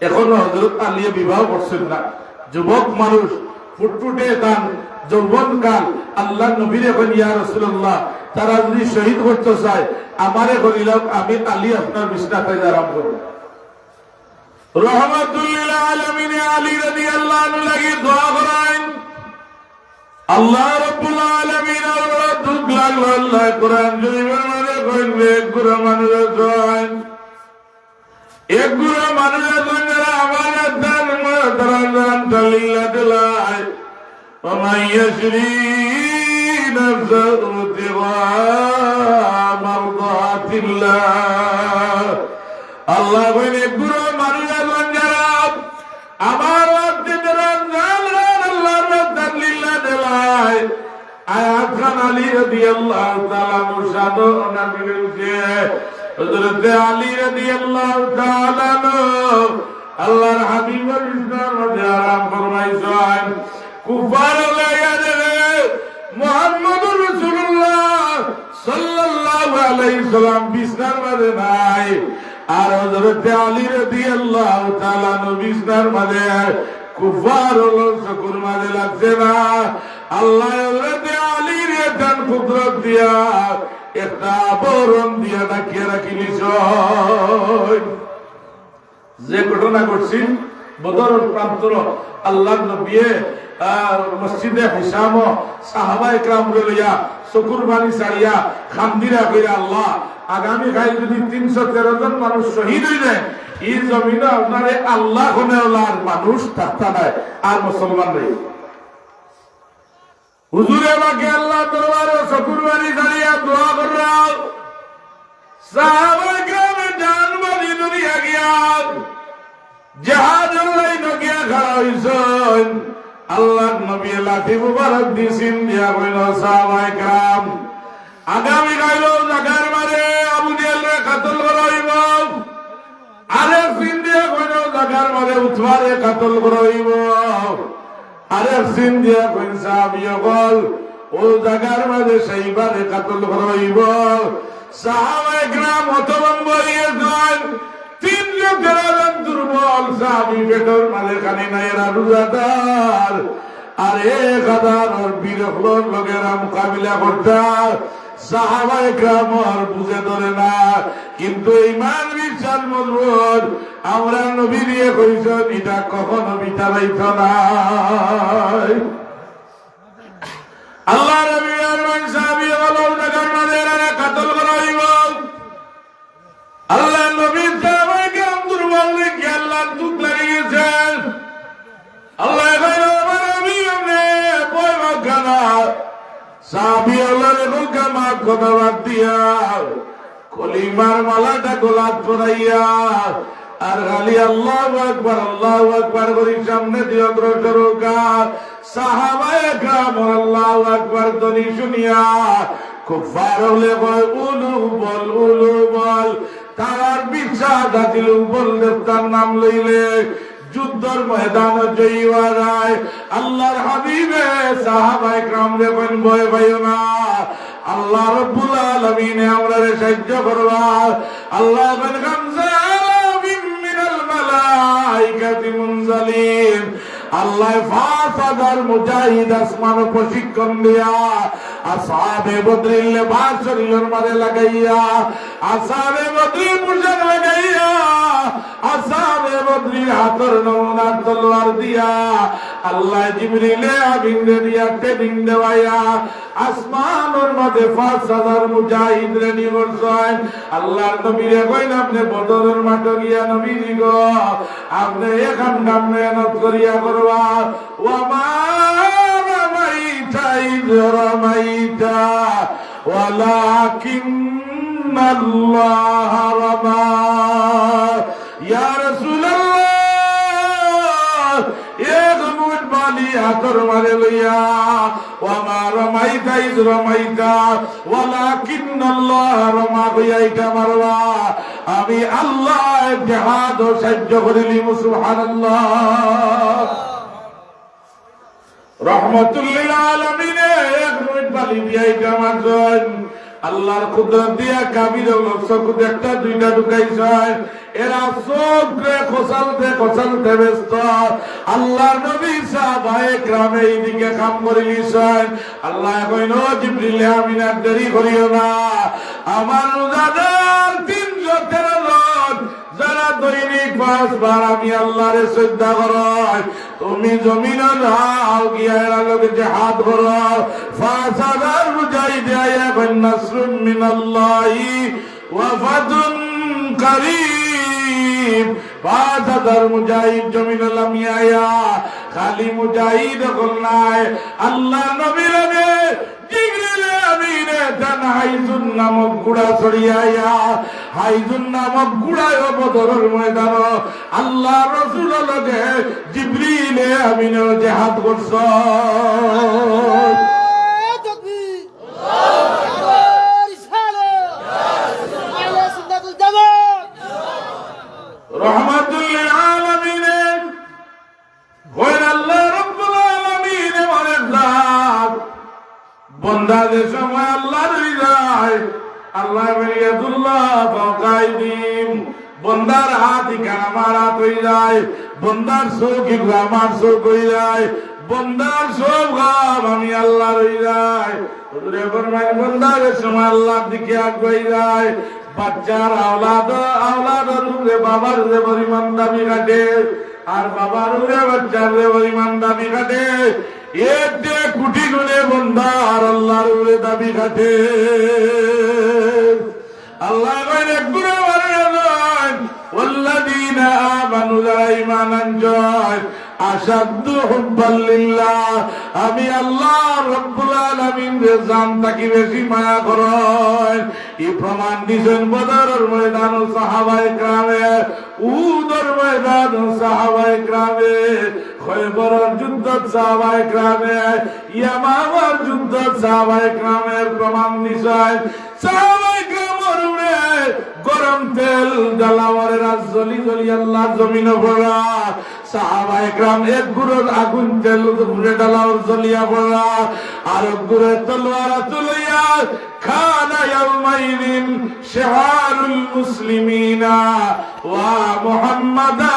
এখনো হযরত আলী বিবাহ করছেন না, যুবক মানুষ ফুটফুটে দান যৌবনকাল আল্লাহ নবীর এখন ইয়া রাসূলুল্লাহ তারা যদি শহীদ করতে চায় আমারে বলিলাম আমি আলী আপনার বিছনাতে আরাম করব। রহমাতুল লিল আলামিন আলী রাদিয়াল্লাহু আনহু লাগি দোয়া করেন। আল্লাহ রাব্বুল আলামিন আল্লাহ দুঃখ লাগলো আল্লাহ কোরআন শরীফের মধ্যে কইবে একগুলো মানুষ আছেন, একগুলো মানুষ আছেন যারা আমার দান মাদারান লিল্লাহ দিলাই ওয়া মান ইয়াশরি নাফসাহু ইবতিগা মারদাতিল্লাহ। আল্লাহ বলেন একগুলো মানুষ আছেন যারা আমার আয়াত খান আলী রাদিয়াল্লাহু তাআলা মুরশাদো নবী বলছে হযরত আলী রাদিয়াল্লাহু তাআলা আল্লাহর হাবিবের ইসলাম মধ্যে আরাম ফরমাইছেন। কুফার লায়াদে মুহাম্মদুর রাসূলুল্লাহ সাল্লাল্লাহু আলাইহি সাল্লাম বিছনার মধ্যে নাই, আর হযরত আলী রাদিয়াল্লাহু তাআলা বিছনার মধ্যে কুফার হলো শুকুর মাঝে লাগছে না। আল্লাহ হযরত আলীর দান কুদরত দিয়া একটা বরণ দিয়া ডাকিয়ে রাখিলিস। যে ঘটনা ঘটছি বদরের প্রান্তর আল্লাহর নবী মসজিদে হিসাম সাহাবায়ে কেরাম লইয়া শুকুর বাণী ছাড়িয়া খান্দিরা কইরা আল্লাহ আগামী খাই যদি 313 জন মানুষ শহীদ হয়ে যায় এই জমিনে আপনারে আল্লাহ কোনেওয়ালার মানুষ থাকতা নাই আর মুসলমান নেই। হুজুরে বাকি আল্লাহ দরবারে শুকুর বাণী ছাড়িয়া দোয়া কররা সাহাবায়ে কেরামে জান বাজি দুনিয়া গিয়া জাহাজের লাইনে গিয়া খাড়া হইছেন। আল্লাহর নবী লাঠি মুবারক দিছেন দিয়া কইল সাহাবায়ে কেরাম আগামী কাল জাগার মারে আবু জেহেলরে কতল করাইব, আরে সিন দিয়া কইল জাগার মারে উতবারে কতল করাইব, আরে সিন দিয়া কইল সাহাবিয়ে বল ও জাগার মারে সেইবারে কতল করাইব। সাহাবায়ে কেরাম হতভম্ব হয়ে যান। 313 দুর্বল সাহাবী পেটর মাঝে খানি নাই এরা রোজাদার আর 1000 বীরফলর লোকেরা মোকাবিলা করতা। সাহাবায়ে কেরাম আর বুঝে ধরে না, কিন্তু ঈমান বিশ্বাস মজবুত। আমরা নবী দিয়ে কইছেন এটা কখনো বিতাড়াইত না। আল্লাহ নবী আর মান সাহাবী বলো জাগার মাঝে এরা কতল করাইব। আল্লাহ নবী সাহাবায়ে কেরাম দুর্বল দেখে আল্লাহ দুঃখ লাগে গেছে। আল্লাহ কইল আমার নবী আমনে বই মাখানা সাহাবী আল্লাহর হুকুমে কথা বাদ দিয়া কলিমার মালাটা গলাত পরাইয়া আর খালি আল্লাহু আকবার করি সামনে দিয়ে অগ্রসর হোক। সাহাবায়ে কেরাম আল্লাহু আকবার ধ্বনি শুনিয়া কুফার হলে কয় উলু বল তার বিশ্বাস আছিল বল দেবতার নাম লইলে যুদ্ধর ময়দান জয়ী হওয়া যায়। আল্লাহর হাবিবে সাহাবায়ে কেরাম রে কোন ভয় পাইও না, আল্লাহ রাব্বুল আলামিন আমরারে সাহায্য করবা। আল্লাহ বলেন গামজা মিনাল মালাইকাতি মুনজালিন, আল্লাহ 5000 মুজাহিদ আসমান প্রশিক্ষণ দিয়া আসহাবে বদরিল লেবাস শরীরের মাঝে লাগাইয়া আসহাবে বদরিল পোশাক লাগাইয়া আসহাবে বদরিল হাতের নমুনা তলোয়ার দিয়া আল্লাহ জিবরিলে আমিনে দিয়া ট্রেনিং দেওয়াইয়া আসমানের মাঝে 5000 মুজাহিদ রেডি করছেন। আল্লাহর নবীরে কইন আপনি বদরের মাঠে গিয়া নবীজি গো আপনি এখান কাম মেহনত করিয়া করবা। ওয়ামা রামাইতা ইয রামাইতা ওয়ালাকিন্নাল্লাহ রামা। ইয়া রাসূলুল্লাহ এক মুঠ বালি হাতের মাঝে লইয়া ওয়ামা রামাইতা ইয রামাইতা ওয়ালাকিন্নাল্লাহ রামা কইয়া এটা মারবা। আমি আল্লাহ জিহাদ ও সাহায্য করিলি। সুবহানাল্লাহ। রহমাতুল লিল আলামিন এক মিনিট বালি দিয়া এটা মারছেন। আল্লাহর কুদরত দিয়া কাবির চোখ একটা দুইটা ঢুকাইছেন। এরা চোখ খোসালতে ব্যস্ত। আল্লাহর নবী সাহাবায়ে কেরাম এইদিকে কাম করে লিছেন। আল্লাহ কইল জিবরিল আমিন আর দেরি করিও না, আমার রোজাদার 313 জন যারা দৈনিক 5 বার আমি আল্লাহরে শ্রদ্ধা করাই, তুমি জমিনে যাও গিয়া এরা লোকে জিহাদ করো। 5000 মুজাহিদ আয়া নাসরুম মিনাল্লাহি ওয়া ফাতুন কারীম। 5000 মুজাহিদ জমিনে লামিয়া আয়া খালি মুজাহিদ হল নাই, আল্লাহ নবীর আগে জিবরিল আমিনে তান হাইজুন নামক গুড়া ছড়িয়ায়া হাইজুন নামক গুড়ায় বদরের ময়দান আল্লাহ রাসূল লগে জিবরিল আমিনে জিহাদ করছ। রহমাতুল লিল আলামিন আল্লাহ রাব্বুল আলামিন অনেক দান বন্দাদের সময় আল্লাহর হৃদয় আল্লাহ ইয়াদুল্লাহ ফাকাইদিম, বন্দার হাত ইখান আমার হাত হয়ে যায়, বন্দার চোখ ইখান আমার চোখ হয়ে যায়, বন্দার সব গাম আমি আল্লাহর হয়ে যায়। হুজুরে ফরমায় বন্দাদের সময় আল্লাহর দিকে আগাই যায়। বাচ্চার আওলাদ রূপে বাবার যে পরিমাণ দাবি কাটে আর বাবার রূপে বাচ্চার যে পরিমাণ দাবি কাটে, এর যে কোটি গুণে বন্ধা আর আল্লাহর রূপে দাবি কাটে। আল্লাহ এক গুণে মারেন ওয়াল্লাযীনা আমানু যারা ঈমান আনয় আশাদ্দু হুব্বাল লিল্লাহ, আমি আল্লাহ রাব্বুল আলামিন যে জান তাকি বেশি মায়া করেন। এই প্রমাণ দিয়েছেন বদরের ময়দান সাহাবায়ে কেরামে, উহুদের ময়দান সাহাবায়ে কেরামে, খয়বরের যুদ্ধ সাহাবায়ে কেরামে, ইয়ামামার যুদ্ধ সাহাবায়ে কেরামের প্রমাণ দিয়েছেন। সাহাবায়ে কেরামের উপরে গরম তেল জ্বালাওয়ারে রাজ জ্বলি জ্বলি আল্লাহ জমিনে পড়া, সাহাবায়ে কেরাম এক গুড়ের আগুন তেল ঘুরে ডালাওয়ার জ্বলিয়া পড়া, আর গুড়ের তলোয়ার তুলিয়া খানা ইয়াউমাইদিন শিআরুল মুসলিমিনা ওয়া মুহাম্মাদা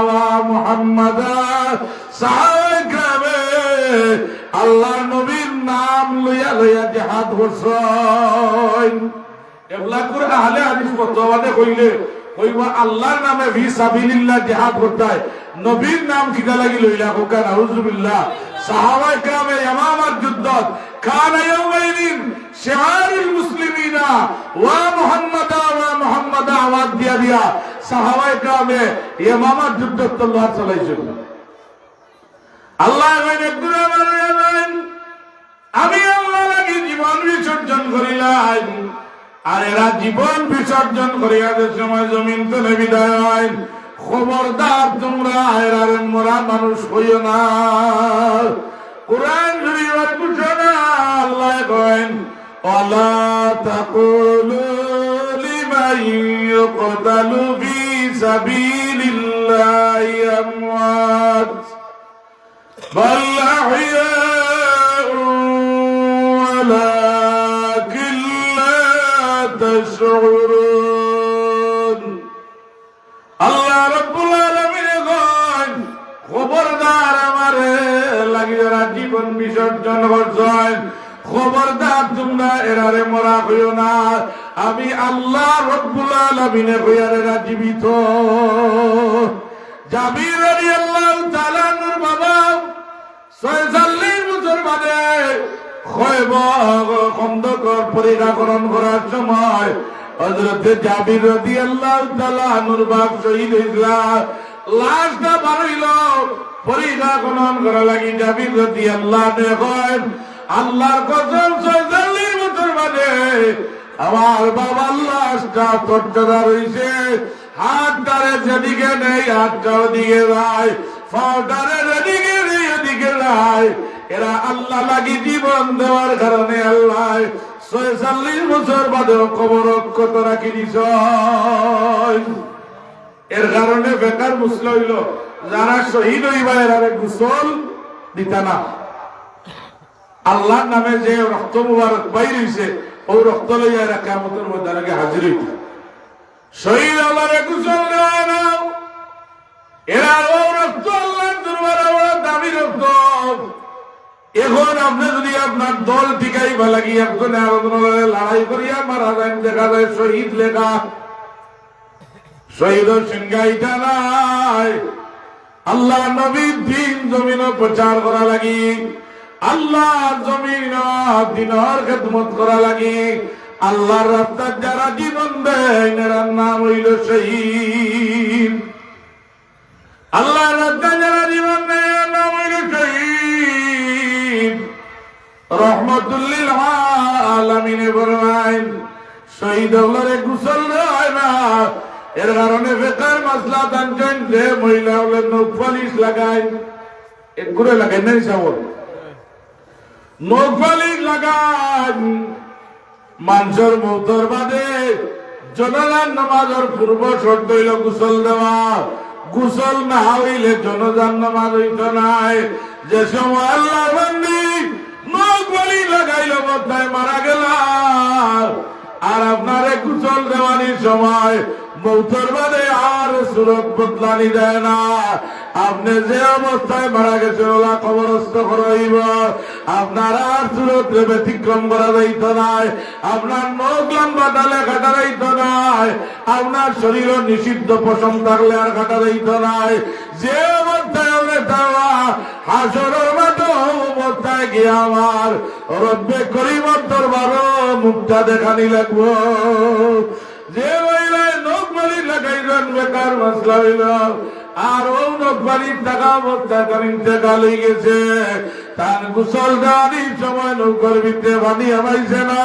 ওয়া মুহাম্মাদা। সাহাবায়ে কেরামে আল্লাহর নবীর নাম লইয়া লইয়া জিহাদ করছেন। এগুলা করে আহলে হাদিস ফতোয়াতে কইলে কইবা আল্লাহর নামে ফি সাবিলিল্লাহ জিহাদ করতে হয়, নবীর নাম কিটা লাগি লইলা কোকা নাউজুবিল্লাহ। সাহাবায়ে কেরামে ইয়ামামার যুদ্ধ কানা ইয়াউমাইদিন শিআরুল মুসলিমিনা ওয়া মুহাম্মাদা আওয়াজ দিয়া দিয়া সাহাবায়ে কেরামে ইয়ামামার যুদ্ধ তলোয়ার চালাইছেন। আল্লাহ আমি আল্লাহ লাগি জীবন বিসর্জন করিলাম, আর এরা জীবন বিসর্জন করিয়া যে সময় জমিন তলে বিদায় হয় খবরদার তোমরা এরারে মরা মানুষ হইও না। কুরআন শরীফের ঘোষণা আল্লাহ করেন ওয়ালা তাকুলু লিমান ইউকতালু ফি সাবিলিল্লাহি আমওয়াত বাল আহইয়াউ ওয়ালাকিন লা তাশউরুন। আল্লাহ রাব্বুল আলামিন কন খবরদার আমারে লাগি যারা জীবন বিসর্জন করছেন, খবরদার তোমরা এরারে মরা হইও না। আমি আল্লাহ রাব্বুল আলামিন কইয়ার এরা জীবিত। জাবির রাদিয়াল্লাহু তাআলা নূর বাবা 46 বছর বাদে খয়বর খন্দকর পরিঘাকরণ করার সময় হযরতে জাবির রাদিয়াল্লাহু তাআলা নূর বাপ শহীদ হইলা। লাশটা বাড়িল পরিঘাকরণ করা লাগি জাবির রাদিয়াল্লাহু দেখেন আল্লাহর কসম 46 বছর বাদে আমার বাবার লাশটা তরতাজা রইছে। হাতটারে যেদিকে নেই হাতটা ওদিকে যায়, পাটারে যেদিকে নেই ওদিকে যায়। এরা আল্লাহ লাগি জীবন দেওয়ার কারণে আল্লাহ 46 বছর বাদেও কবর অক্ষত রাখি দিছ। এর কারণে বেকার মুসলা হইল যারা শহীদ হইবা এরারে গোসল দিতা না। আল্লাহর নামে যে রক্ত মুবারক বাইর হইছে ওই রক্ত লইয়া এরা কিয়ামতের ময়দানে হাজির হইত। শহীদ আল্লাহরে গোসল দেওয়া না, এরা ও রক্ত আল্লাহর দরবারে বড় দামি রক্ত। এখন আপনি যদি আপনার দল টিকাইবা লাগি একজনে আরেকজনের লড়াই করিয়া মারা যায়, দেখা যায় শহীদ লেখা। শহীদের সংজ্ঞাইটা নাই। আল্লাহ নবীর দিন জমিন প্রচার করা লাগি, আল্লাহ জমিন দিনের খেদমত করা লাগি, আল্লাহর রাস্তায় যারা জীবন দেয় এরার নাম হইল শহীদ। আল্লাহর রাস্তায় যারা জীবন দেয় এরার নাম হইল শহীদ। রহমতুল্লিল আলামিনে ফরমায়েন শহীদ হলে গোসল হয় না। এর কারণে বেকার মাসলা দানছেন যে মহিলা হলে নৌফালিশ লাগায়, এগুলো লাগাই নাই সাবল নৌফালিশ লাগান। মানুষের মৌতর বাদে জনজান নামাজের পূর্ব শর্ত হইল গোসল দেওয়া। গোসল না হইলে জনজান নামাজ হইত নাই। যে সময় আল্লাহ বান্দি নৌফালিশ লাগাইল বর্তায় মারা গেল আর আপনারে গোসল দেওয়ানির সময় মৌতর বাদে আর সুরত বদলানি যায় না। আপনি যে অবস্থায় মারা গেছে ওলা কবরস্থ করাইব, আপনার আর সুরত ব্যতিক্রম করা যাইত নাই, আপনার নখ লম্বা ডালে কাটা যাইত নাই, আপনার শরীর নিষিদ্ধ পশম থাকলে আর কাটা যাইত নাই। যে অবস্থায় আপনি দেওয়া হাসরের মাঠে অবস্থায় গিয়ে আমার রব্বে করিমর দরবারে মুখটা দেখানি লাগবো। যে মহিলায় নখবালি লাগাইলেন বেকার মাসলা হইল আর ও নখবালির টাকা অবস্থা কারিম টাকা লই গেছে, তার গোসল দেওয়ানির সময় নৌকর ভিতরে পানি আমাইছে না,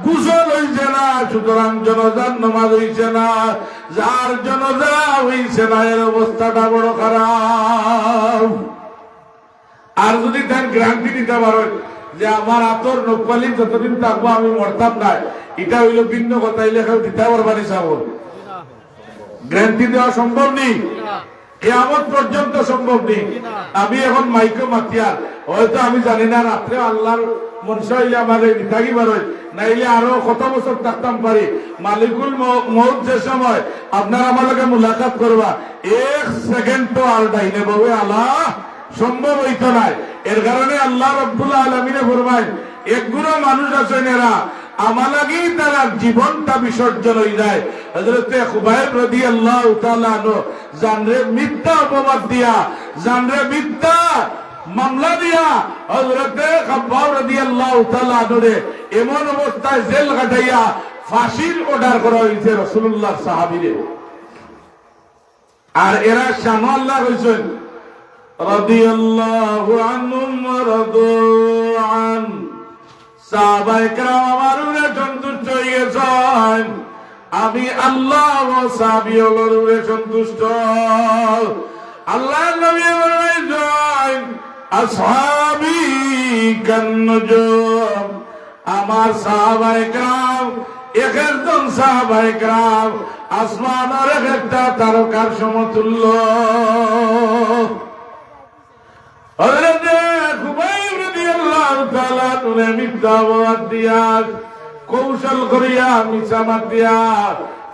গোসল হইছে না, সুতরাং জনজান নামাজ হইছে না। যার জনজা হইছে না এর অবস্থাটা বড় খারাপ। আর যদি তার গ্যারান্টি দিতে পারেন যে আমার আতর নকবালি যতদিন থাকবো আমি মরতাম না, এটা হইল ভিন্ন কথা। লেখা দিতে পারবানি চাবল গ্যারান্টি দেওয়া সম্ভব নেই, কিয়ামত পর্যন্ত সম্ভব নেই। আমি এখন মাইকে মাতিয়ার হয়তো আমি জানি না রাত্রে আল্লাহর মনসা হইলে আমার থাকিবার হয়, নাইলে আরো কত বছর থাকতাম পারি। মালিকুল মউত যে সময় আপনার আমার লগে মুলাকাত করবা 1 সেকেন্ড তো আর ডাইনে বাবু আল্লাহ সম্ভব হইতো নাই। এর কারণে আল্লাহ রাব্বুল আলামিনে ফরমায় একগুলো মানুষ আছেন এরা আমার লাগেই তারা জীবনটা বিসর্জন হয়ে যায়। হযরতে খুবাইব রাদিয়াল্লাহু তাআলা আনহু জানরে মিথ্যা অপবাদ দিয়া, জানরে মিথ্যা মামলা দিয়া হযরতে খাব্বাব রাদিয়াল্লাহু তাআলা আনহুরে এমন অবস্থায় জেল কাটাইয়া ফাঁসির অর্ডার করা হয়েছে রাসূলুল্লাহ সাহাবীরে। আর এরা শান আল্লাহ হইছেন রাদিয়াল্লাহু আনহুম ওয়া রাদু আন। সাহাবায়ে কেরাম আমার উপরে সন্তুষ্ট হয়ে গেছেন। আমি আল্লাহ ও সাহাবীদের উপরে সন্তুষ্ট। আল্লাহর নবী বলেন আসহাবী কান্নুজুম, আমার সাহাবায়ে কেরাম এক একজন সাহাবায়ে কেরাম আসমানের এক একটা তারকার সমতুল্য। হযরত খুবাইব রাদিয়াল্লাহু তাআলা তুলে মিথ্যাবাদ দিয়া কৌশল করিয়া মিছামাত দিয়া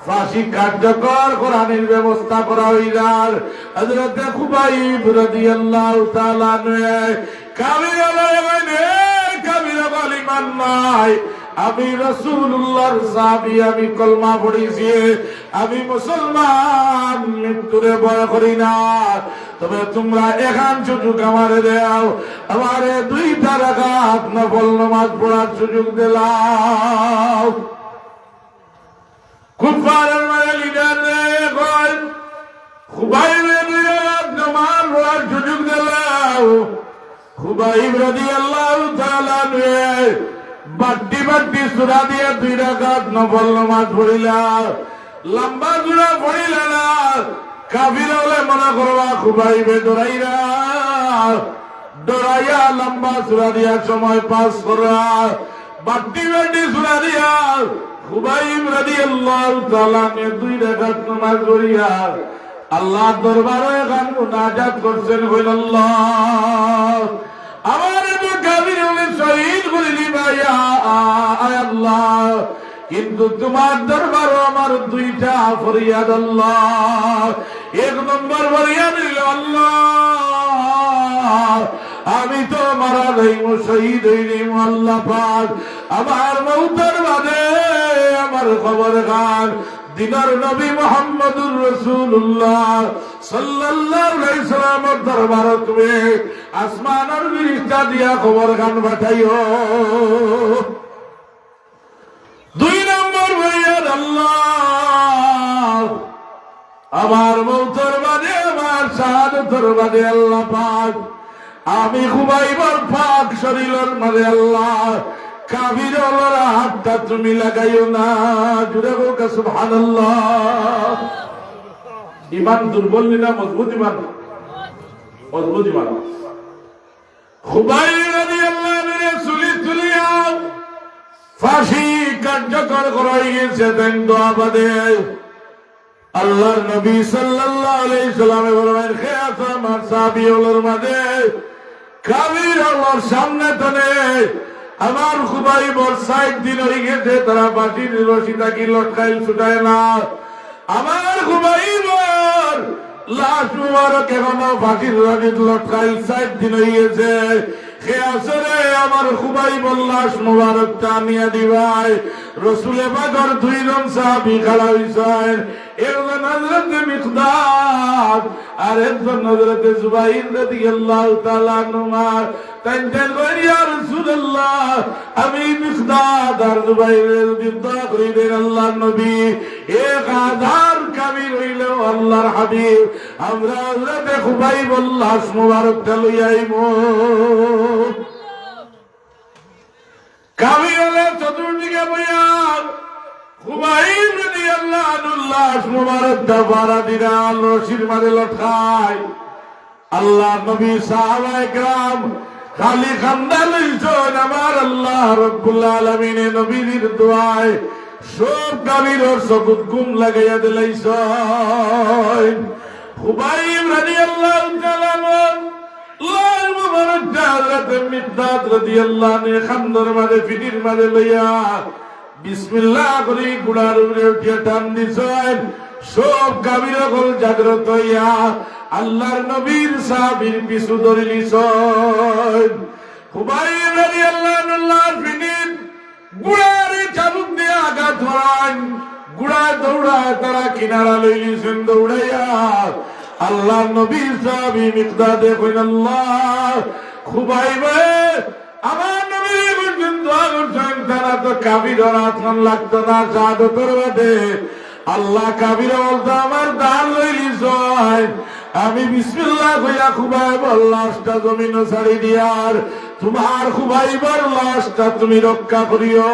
ফাঁসি কার্যকর কোরআনের ব্যবস্থা করা হইলার। হযরত খুবাইব রাদিয়াল্লাহু তাআলা কাবিরা বলি মান্নাই, আমি রাসূলুল্লাহর সাহাবী, আমি কলমা পড়েছি, আমি মুসলমান, মৃত্যুরে ভয় করি না। তবে তোমরা এখান সুযোগ আমারে দাও, আমারে 2 রাকাত নফল নামাজ পড়ার সুযোগ দিলাও। কুফারের মানে লিডার কয় খুবাইবের নামাজ পড়ার সুযোগ দিলাও। খুবাইব রাদিয়াল্লাহু তাআলা বাড্ডি বাড্ডি সূরা দিয়ে 2 রাকাত নফল নামাজ পড়িলা, লম্বা সূরা পড়িলা না। কাফির হলে মনে করবা খুবাইবে ডরাইয়া লম্বা সূরা দিয়া সময় পাস করা, বাড্ডি বাড্ডি সূরা দিয়া খুবাইব রাদিয়াল্লাহু তাআলা 2 রাকাত নামাজ পড়িয়া আল্লাহর দরবারে গান মুনাজাত করছেন। কইল আল্লাহ আমার কাফির হলে শহীদ করিলি ভাইয়া আল্লাহ, কিন্তু তোমার দরবারে আমার 2টা ফরিয়াদ আল্লাহ। 1 নম্বর ফরিয়াদ হইল আল্লাহ আমি তো মারা যাইব, শহীদ হইলিম, আল্লাহ পাক আমার মওতের বাদে আমার খবর গান দিনার নবী মুহাম্মদুর রাসূলুল্লাহ সাল্লাল্লাহু আলাইহি সাল্লামের দরবারে তুমি আসমানের ফেরেশতা দিয়া খবর গান পাঠাইও। 2 নম্বর ফরিয়াদ আল্লাহ আমার মওতের বাদে আমার শাহাদাতের বাদে আল্লাহ পাক আমি খুবাইবার পাক শরীরের মাঝে আল্লাহ কাফির ওরা হাতটা তুমি লাগাইও না। জুড়ে হোক সুবহানাল্লাহ। ইমান দুর্বল না মজবুত ইমান? মজবুত ইমান। খুবাইব রাদিয়াল্লাহু আনহু সুলি তুলিয়া ফাঁসি কার্যকর করা হয়েছে। দেন দোয়া বাদে আল্লাহর নবী সাল্লাল্লাহু আলাইহি সাল্লামে বলেন হে আমার সাহাবীদের মাঝে কাফির আল্লাহর সামনে তনে আমার খুবাইবর 60 দিন হয়ে গেছে, তারা ফাঁসির রশি থাকি লটকাইল ছুটায় না। আমার খুবাইবর লাশ মুবারক এখনো ফাঁসির রশি লটকাইল 60 দিন হয়ে গেছে। সে আসরে আমার খুবাইবর লাশ মুবারকটা নিয়ে দিবাই। রসুলে পাকের 2 জন সাহাবী খাড়া হইছেন, একজন হযরত মিকদাদ আর একজন হযরত জুবাইর রাদিয়াল্লাহু তাআলা আনহুমা। তাইন কই ইয়া রাসূলুল্লাহ আমি মিকদাদ আর জুবাইরের যুদ্ধ করি দেন আল্লাহর নবী 1000 কাবির হইলেও আল্লাহর হাবিব আমরা হযরত খুবাইবর লাশ মুবারকটা লইয়া আইবো। কাবির হলে চতুর্দিকে বইয়া খুবাইব রাদিয়াল্লাহু আনহু লাশ মুবারকটা বাড়া দিরা রশির মাঝে লটকায়। আল্লাহর নবী সাহাবায়ে কেরাম খালি খান্দা লইছেন আমার আল্লাহ রাব্বুল আলামিনের নবীর দোয়ায় সব কাবিরের চকুত ঘুম লাগাইয়া দিলাইছেন। খুবাইব রাদিয়াল্লাহু তাআলা লাশ মুবারকটা হযরত মিকদাদ রাদিয়াল্লাহু আনহু খান্দর মাঝে ফিটির মাঝে লইয়া বিসমিল্লাহ করি গুড়ার উপরে উঠিয়া টান দিছেন। সব কাবিরা হল জাগ্রত হইয়া আল্লাহর নবীর সাহাবীর পিছু ধরে নিছেন। খুবাইব রাদিয়াল্লাহু আনহু ফিটির গুড়ার চাবুক দিয়ে আঘাত করেন। গুড়া দৌড়ায় তারা কিনারা লইলিছেন দৌড়াইয়া। আল্লাহর নবীর সাহাবী মিকদাদে কইলেন আল্লাহ খুবাইব আমার নবী বলেন দোয়া করছেন তারা তো কাবির রাতন লাগতো না শাহাদাতের বাদে। আল্লাহ কাবির বলতো আমার দান লইলিছ, আমি বিসমিল্লাহ কইয়া খুবাইবর লাশটা জমিনে ছাড়ি দিয়ার তোমার খুবাইবর লাশটা তুমি রক্ষা করিও।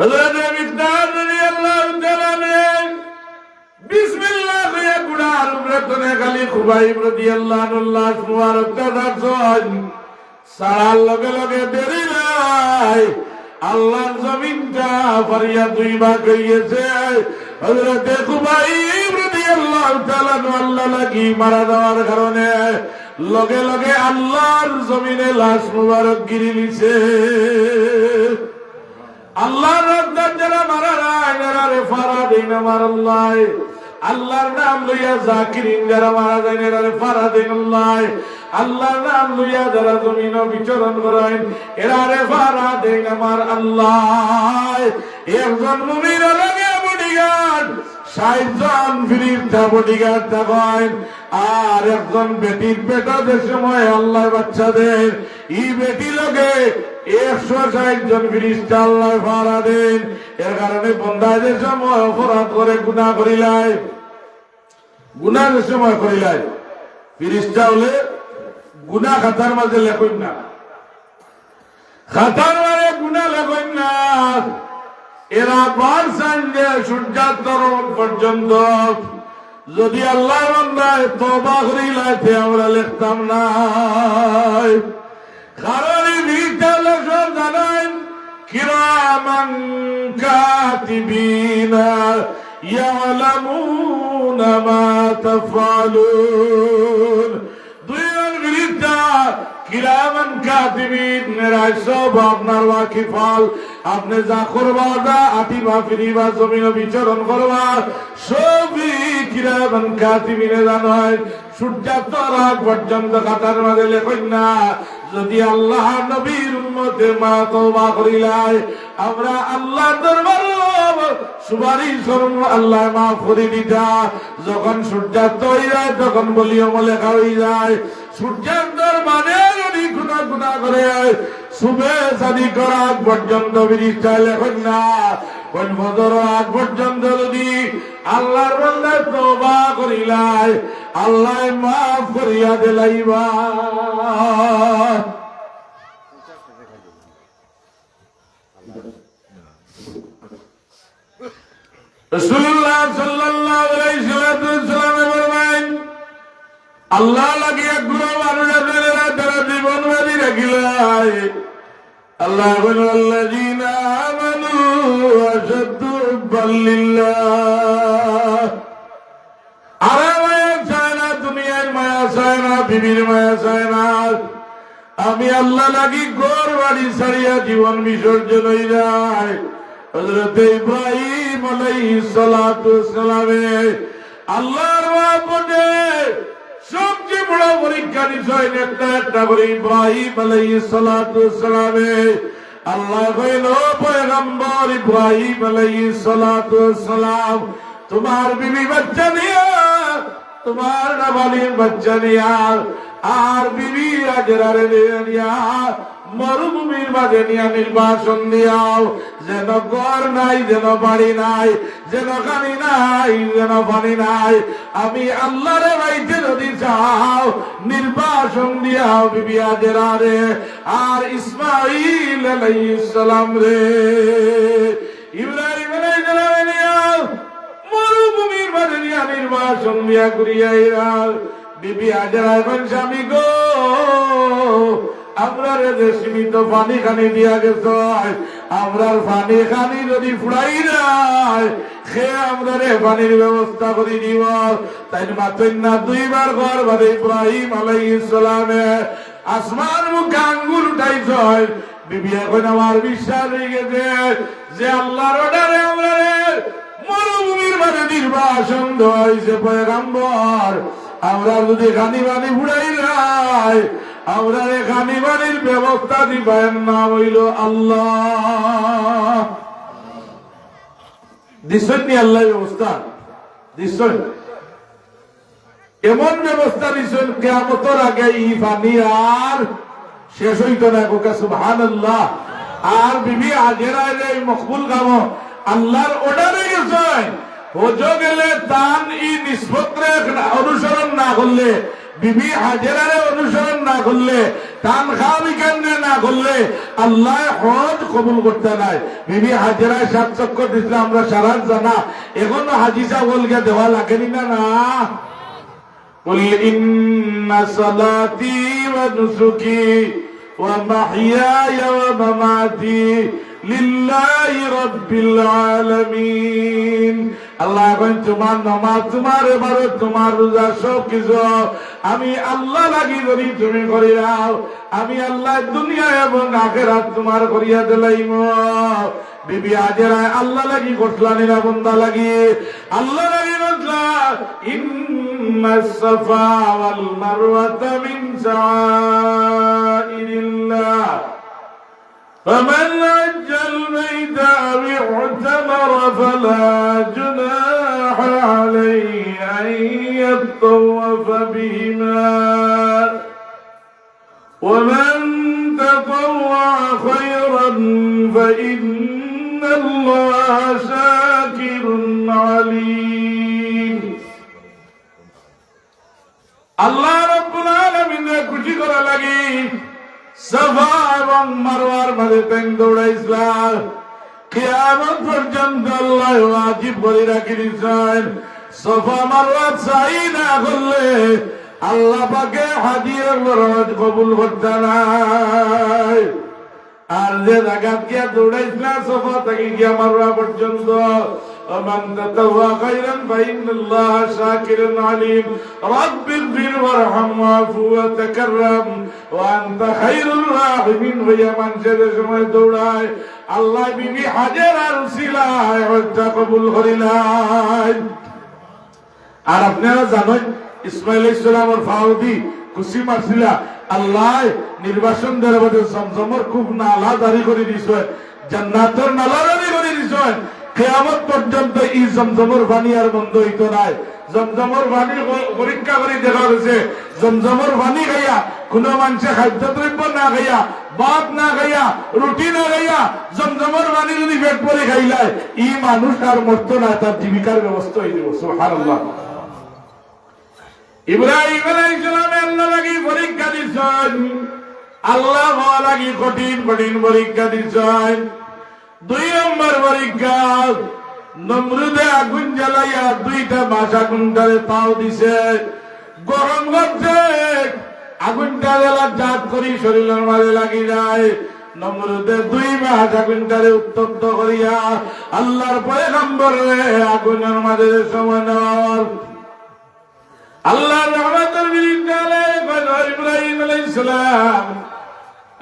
হযরত মিকদাদ রাদিয়াল্লাহু তাআলা বিসমিল্লাহ কইয়া গুনার উপরে তনে খালি খুবাইব রাদিয়াল্লাহু আল্লাহ মুবারকটা রাখছেন সারার লগে লগে দেরি নাই আল্লাহর জমিনটা ফরিয়াদ দুই ভাগ হইছে হযরত খুবাইব রাদিয়াল্লাহু তাআলা আল্লাহ লাগি মারা যাওয়ার কারণে লগে লগে আল্লাহর জমিনে লাশ মুবারক গিরি লিছে আল্লাহর রাস্তায় যারা মারা যায় যারা রেফারা দিন আমার আল্লাহ আল্লাহর নাম লইয়া জাকিরিন যারা মারা যায় এরা ফারা দিন আল্লাহ আল্লাহর নাম লইয়া যারা জমিন বিচরণ করেন এরা রেফারা দিন আমার আল্লাহ একজন মুমিন লাগে বডিগার্ড 60 জন ফিরিস্তা বডিগার্ড থাকেন আর একজন বেটির বেটাদের সময় আল্লাহ বাচ্চাদের এই বেটি লগে 160 জন ফিরিস্তা আল্লাহ ফারা দেন এর কারণে বন্দাদের সময় অপরাধ করে গুনাহ করিলাই গুনাহের সময় করিলাই ফিরিস্তা হলে গুনাহ খাতার মাঝে লেখেন না খাতার মাঝে গুনাহ লেখেন না এরা বারসান যে সূর্যাস্তরণ পর্যন্ত যদি আল্লাহ বান্দায় তওবা করিলাইতে আমরা লিখতাম না কারণ ভিতরে সব জানেন কিরামান কাতিবিনা ইয়ালামুনা মা তাফআলুন দুইজন বিরিতা কিরামান কাতিবিন এরা সব আপনার ওয়াকিফাল আপনি যা করবা যা আতিবা ফিরিবা জমিন বিচরণ করবা সবই কিরামান কাতিবিনে জানায় সূর্যাস্তর আগ পর্যন্ত খাতার মাঝে লেখেন না যদি আল্লাহ নবীর উম্মতে মা তওবা করিলাই আমরা আল্লাহর দরবারে সুপারিশ করব আল্লাহ মাফ করে দিতা যখন সূর্যাস্ত হয়ে যায় তখন বলিও লেখা হয়ে যায় সূর্যাস্তর মানে যদি গুনাহ করে সুবে সাদি করা পর্যন্ত বিরিশটা লেখেন না কোন ফজর আগ পর্যন্ত যদি আল্লাহর বান্দা তওবা করিলাই আল্লাহ মাফ করিয়া দিলাইবা রাসূলুল্লাহ সাল্লাল্লাহু আলাইহি ওয়াসাল্লাম ফরমায়েন আল্লাহ লাগিয়া গুনাহ মানুষের দ্বারা জীবন বাজি রাখিলাই আল্লাহ বলেন আল্লাযীনা আমানু আশাদ্দু হুব্বান লিল্লাহ আরে মায়া চায় না দুনিয়ার মায়া চায় না বিবির মায়া চায় না আমি আল্লাহ লাগি ঘর বাড়ি ছাড়িয়া জীবন বিসর্জন হয়ে যায় হযরত ইব্রাহিম আলাইহিস সালাতু ওয়াসসালামে আল্লাহর ওয়াপদে সবচেয়ে বড় পরীক্ষা নিশ্চয় একটা করে ইব্রাহিম আলাইহিস সালাতু ওয়াসসালামে আল্লাহ কইল পয়গম্বর ইব্রাহিম আলাইহিস সালাতু ওয়াসসালাম তোমার বিবি বাচ্চা নিয়া তোমার নাবালিগ বাচ্চা নিয়া আর বিবি হাজেরারে নিয়া মরুভূমির মাঝে নিয়ে নির্বাসন দিয়াও যেন ঘর নাই যেন বাড়ি নাই যেন খানি নাই যেন পানি নাই আমি আল্লাহর বাইতে যদি চাও নির্বাসন দিয়াও বিবি হাজেরা রে আর ইসমাইল আলাইহিস সালাম রে ইব্রাহিম আলাইহিস সালাম নিয়াও মরুভূমির মাঝে নিয়ে নির্বাসন দিয়া করিয়া বিবি হাজেরা এখন স্বামী গো আমরা যে সীমিত পানি খানি দিয়া গেছ আমরার পানি খানি যদি ফুড়াই যায় সে আমরা পানির ব্যবস্থা করে দিব তাই মাত্র না দুইবার ঘর বাদে ইব্রাহিম আলাইহিস সালামে আসমান মুখে আঙ্গুল উঠাইছ বিবি এখন আমার বিশ্বাস হয়ে গেছে যে আল্লাহর অর্ডারে আমরা মরুভূমির মাঝে নির্বাসন হয়েছে পয়গম্বর আমরা যদি খানি পানি ফুড়াই যায় আমরা এখানে বাড়ির ব্যবস্থা দিবেন না হইল আল্লাহ দিচ্ছেন নি আল্লাহ ব্যবস্থা দিচ্ছেন এমন ব্যবস্থা দিচ্ছেন কিয়ামতের আগে এই পানি আর শেষ হইতো না কোকা সুবহানাল্লাহ আর বিবি হাজেরা এই মকবুল কাম আল্লাহর অর্ডারে গেছে হজ গেলে তান ই নিষ্পত্তি অনুসরণ না করলে বিবি হাজেরারে অনুসরণ না করলে, তানখা বিকেন্দ্রে না করলে আল্লাহ হজ কবুল করতে নাই। বিবি হাজেরায় 7 চক্কর দিছিল, আমরা সারা জানা, এখনো হাজি সাহেবকে দেওয়া লাগেনি না? না। قل إن صلاتي ونسكي ومحياي ومماتي لله رب العالمين। আল্লাহ এখন তোমার নামাজ, তোমার ইবাদত, তোমার রোজা সব কিছু আমি আল্লাহ লাগি করি, তুমি করি নাও। আমি আল্লাহ দুনিয়া এবং আখিরাত তোমার করিয়া দিলাইম। বিবি হাজেরা আল্লাহ লাগি করছলা না বান্দা লাগি? আল্লাহ লাগি করছলা। ইন্নাস সাফা ওয়াল মারওয়াতা মিন শাআইরিল্লাহ فمن حج البيت أو اعتمر فلا جناح عليه أن يطوف بهما ومن تطوع خيرا فإن الله شاكر عليم। আল্লাহ রাব্বুল আলামিনের খুশি করা লাগি সাফা এবং মারওয়ার মাঝে তেন দৌড়াইছিলাম। কিয়ামত পর্যন্ত আল্লাহ ওয়াজিব করে রাখি দিয়েছেন, সাফা মারওয়া চাই না করলে আল্লাহ পাকে হাজির হজ কবুল করতে নাই। আর যে জায়গাত গিয়া দৌড়াইছিলাম সাফা থেকে গিয়া মারওয়া পর্যন্ত, ومن تطوع خيرا فإن الله شاكر عليم رب اغفر وارحم واعف وتكرم وأنت خير الراحمين। হইয়া মানুষের সময় দৌড়ায় আল্লাহ বিবি হাজেরার উসিলায় হজটা কবুল করিলেন। আর আপনারা জানেন ইসমাইল আলাইহিস সালামের ফাউদি খুশি মারছিলা, আল্লাহ নির্বাসন দরবারে জমজমের খুব নালা জারি করে দিয়েছে, জান্নাতের নালা জারি করে দিয়েছে। কিয়ামত পর্যন্ত এই জমজমের পানি আর বন্ধ হইতো নাই। জমজমের পানি পরীক্ষা করে দেখা গেছে, জমজমের পানি খাইয়া কোন মানুষে খাদ্যদ্রব্য না খাইয়া, ভাত না খাইয়া, রুটি না খাইয়া জমজমের পানি যদি পেট ভরে খাইলায়, এই মানুষ আর মরতো না, তার জীবিকার ব্যবস্থা হয়ে যাব। সুবহানাল্লাহ। ইব্রাহিম আলাইহিস সালাম আল্লাহ লাগি পরীক্ষা দিছেন, আল্লাহ লাগি কঠিন কঠিন পরীক্ষা দিছেন। 2 নম্বর পরীক্ষা, নমরুদে আগুন জ্বালাইয়া 2টা মাস আগুনটারে তাও দিছে, গরম করছে, আগুনটা জ্বালা জাত করি শরীরের মাঝে লাগি যায়। নমরুদে 2 মাস আগুনটারে উত্তপ্ত করিয়া আল্লাহর পয়গম্বরে আগুনের মাঝে সময় নেওয়ার আল্লাহ রহমতের বিরুদ্ধে ইব্রাহিম আলাইহিস সালাম,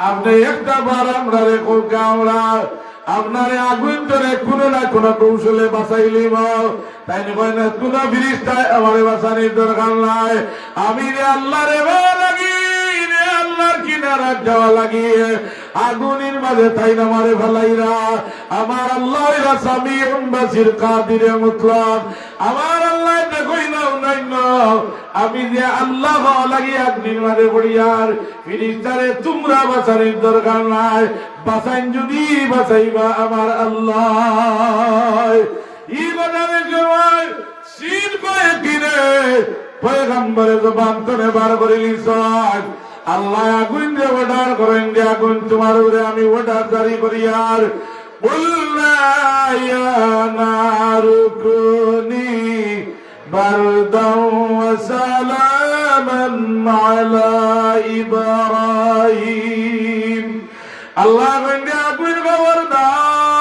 আপনি একটা বার আমরা রেখো আমরা আপনার আগুন ধরে কোনো না কোনো কৌশলে বাঁচাইলিম, তাই কয় না কোন ফিরিস্তায় আমার বাঁচানির দরকার নাই। আমি রে আল্লাহ রে লাগি রে আল্লাহর কিনারা যাওয়া লাগিয়ে আগুনের মাঝে তাই না মারে ফেলাইরা। আমার আল্লাহ সামিউন বাসির কাদির মুতলাক, আমার আল্লাহ দেখই নাও নাই না। আমি যে আল্লাহ লাগি আগুনের মাঝে পড়িয়ার ফিরিস্তারে তোমরা বাঁচানির দরকার নাই, বাঁচাইন যদি বাঁচাইবা আমার আল্লাহ। এই বাজারের সময় সিন কয়ে কিনে পয়গম্বরে জবান করে বার করে লিসান, আল্লাহ আগুন যে অর্ডার করেন যে আগুন তোমার উপরে আমি অর্ডার জারি করি। আর বললা ইয়া নারু কুনি বারদাও ওয়া সালামান আলা ইব্রাহিম। আল্লাহ কইন্ডে আগুন খবরদার,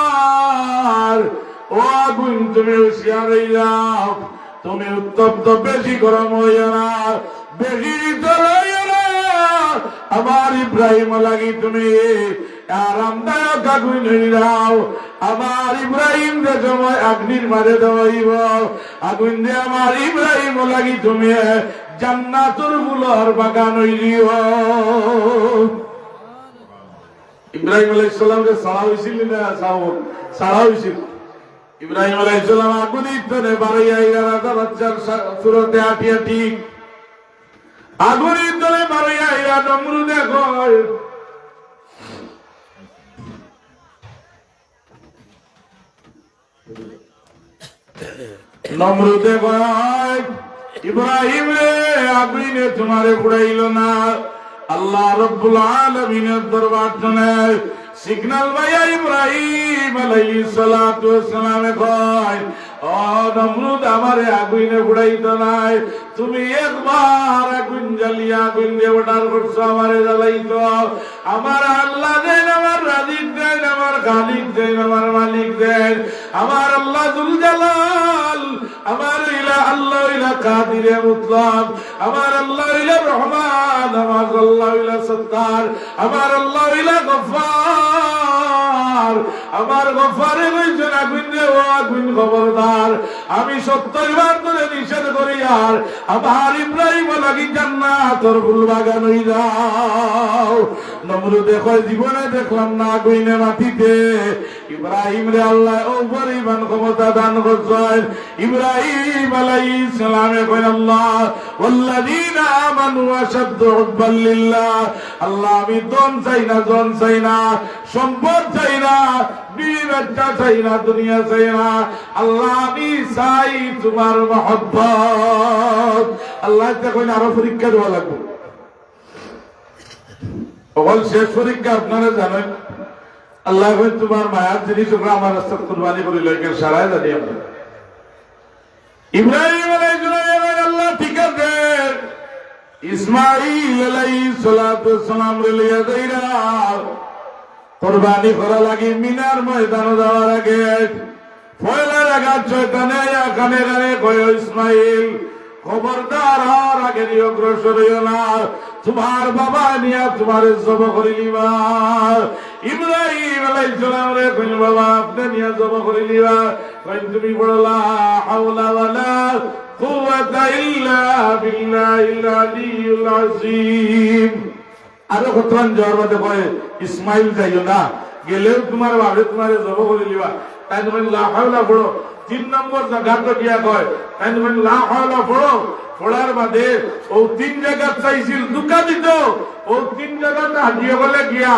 ও আগুন তুমি হুঁশিয়ার হইয়াও, তুমি উত্তপ্ত বেশি গরম হইয়া না, বেশি শীতল হইয়া না। আমার ইব্রাহিম লাগি তুমি আরামদায়ক আগুন হইয়াও। আমার ইব্রাহিম যে সময় আগ্নির মাঝে দেওয়াইব আগুন দিয়ে আমার ইব্রাহিম লাগি তুমি জান্নাতুর ফুলের বাগান হইলিও। ইব্রাহিম আলাইহিস সালামকে সারা হইছিল না? সারা হইছিল। ইব্রাহিম আলাইহিস সালাম আগুনের তলে বাড়াইয়া ইরাদা বাচ্চার সুরতে আটিয়া ঠিক আগুনের তলে বাড়াইয়া ইরা নমরুদে কয় নমরুদে কয় ইব্রাহিম রে আগুনে তোমারে পুড়াইল না। আল্লাহ রব্বুল আলামিনের দরবার শুনে সিগন্যাল ভাইয়া ইব্রাহিম আলাইহিস সালাতু ওয়াসসালামে কয়, ও নমরুদ আমারে আগুনে পুড়াইতো নাই, তুমি একবার আগুন জ্বালিয়া আগুন দিয়ে অর্ডার করছো আমারে জ্বালাইতো। আমার আল্লাহ দেন, আমার রাজিক দেন, আমার খালিক দেন, আমার মালিক দেন, আমার আল্লাহ যুল জালাল, আমার ইলা আল্লাহ ইলা কাদিরে মুতলাক, আমার আল্লাহ ইলা রহমান, আমার আল্লাহ ইলা সত্তার, আমার আল্লাহ ইলা গফফার, আমার গফফারে কইছেন আগুন দেও আগুন খবরদার। আমি 70 বার ধরে নিষেধ করি আর আমার ইব্রাহিম লাগি জান্নাতের ফুল বাগান হই যাও। নমরুদে কয় জীবনে দেখলাম না আগুনে মাটিতে। ইব্রাহিম রে আল্লাহ ও পরিমাণ ক্ষমতা দান করছেন। ইব্রাহিম আলাইহিস সালামে কয়, আল্লাহ ওয়াল্লাযীনা আমানু আশাদ্দু হুব্বান লিল্লাহ, আল্লাহ আমি ধন চাই না, জন চাই না, সম্পদ চাই না, বিবি বাচ্চা চাই না, দুনিয়া চাই না, আল্লাহ আমি চাই তোমার মহব্বত। আল্লাহ কইন আরো পরীক্ষা দেওয়া লাগবে। অকল শেষ পরীক্ষা আপনারা জানেন, আল্লাহ কইন তোমার মায়ার জিনিস আমার রাস্তায় কুরবানি করে লইকে সারাই জানি আমরা। ইব্রাহিম আলাইহিস সালাম, আল্লাহ ঠিক আছে, ইসমাঈল আলাইহিস সালাতু ওয়াসসালাম রে লইয়া যাইরা কুরবানি করা লাগি মিনার ময়দানে যাওয়ার আগে পয়লা রাগাত শয়তানে কানে কানে কয়, ইসমাঈল খবরদার আর আগে অগ্রসর হইও না, তোমার বাবা নিয়া তোমার জব করে নিবা। ইব্রাহিম আলাইহিস সালাম রে কইল, বাবা আপনি নিয়া জব করে নিবা। কইন তুমি বড়লা হাওলা ওয়ালা কুওয়াতা ইল্লা বিল্লাহিল আলিয়্যিল আযীম। আরো কতক্ষণ জ্বর বাদে কয়, ইসমাইল যাইও না, গেলেও তোমার বাবা তোমার জব করে নিবা। তাই তুমি লা হাওলা পড়ো। 3 নম্বর জায়গা গিয়া কয়, তাই তুমি লা হাওলা পড়ো। পড়ার বাদে ও 3 জায়গা চাইছিল দুকা দিত, ও 3 জায়গাটা হাজিয়ে গেলে গিয়া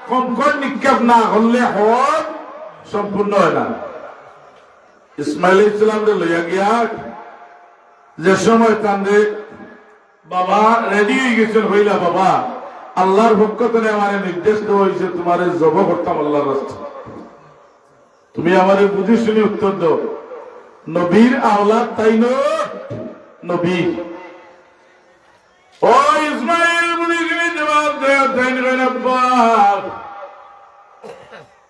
কঙ্কর নিক্ষেপ না করলে হজ সম্পূর্ণ হয় না। ইসমাইল ইসলাম রে লইয়া গিয়া যে সময় তান্ডে বাবা রেডি হয়ে গেছেন, হইলা বাবা আল্লাহর পক্ষ থেকে আমার নির্দেশ দেওয়া হয়েছে তোমার জব করতাম আল্লাহর রাস্তায়, তুমি আমারে বুঝি শুনি উত্তর দাও। নবীর আওলাদ তাই নবী। ও ইসমাইল বুঝি শুনি জবাব দেয়, তাই আব্বা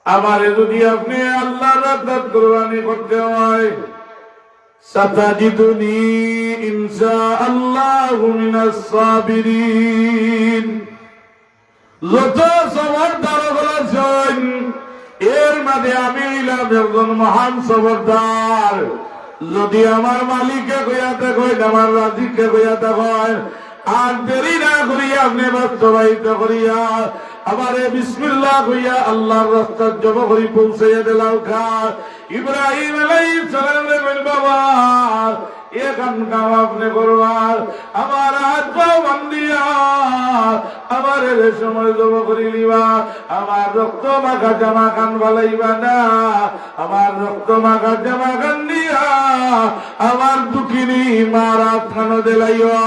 আমারে যদি আপনি আল্লাহর রাস্তায় কুরবানি করতে হয়, সাতাজিদুনি ইনশাআল্লাহু মিনাস সাবিরিন। যত সবরদার বলেছেন এর মাঝে আমি হইলাম একজন মহান সবরদার। যদি আমার মালিককে কইয়াতে কই, আমার রাজিককে কইয়াতে কয়, আর দেরি না করিয়া আপনি বাস্তবায়িত করিয়া আমারে বিসমিল্লাহ কইয়া আল্লাহর রাস্তায় জব করি পৌঁছাইয়া দিলাও খা। ইব্রাহিম আলাইহিস সালাম রে বল, বাবা এখন কাম আপনি করবার, আমার হাত পাও বান্ধিয়া আমার সময় জব করি লিবা, আমার রক্ত মাখা জামা খান বালাইবা না, আমার রক্ত মাখা জামা খান দিয়া আমার দুঃখিনী মার হাত খানো দিলাইও,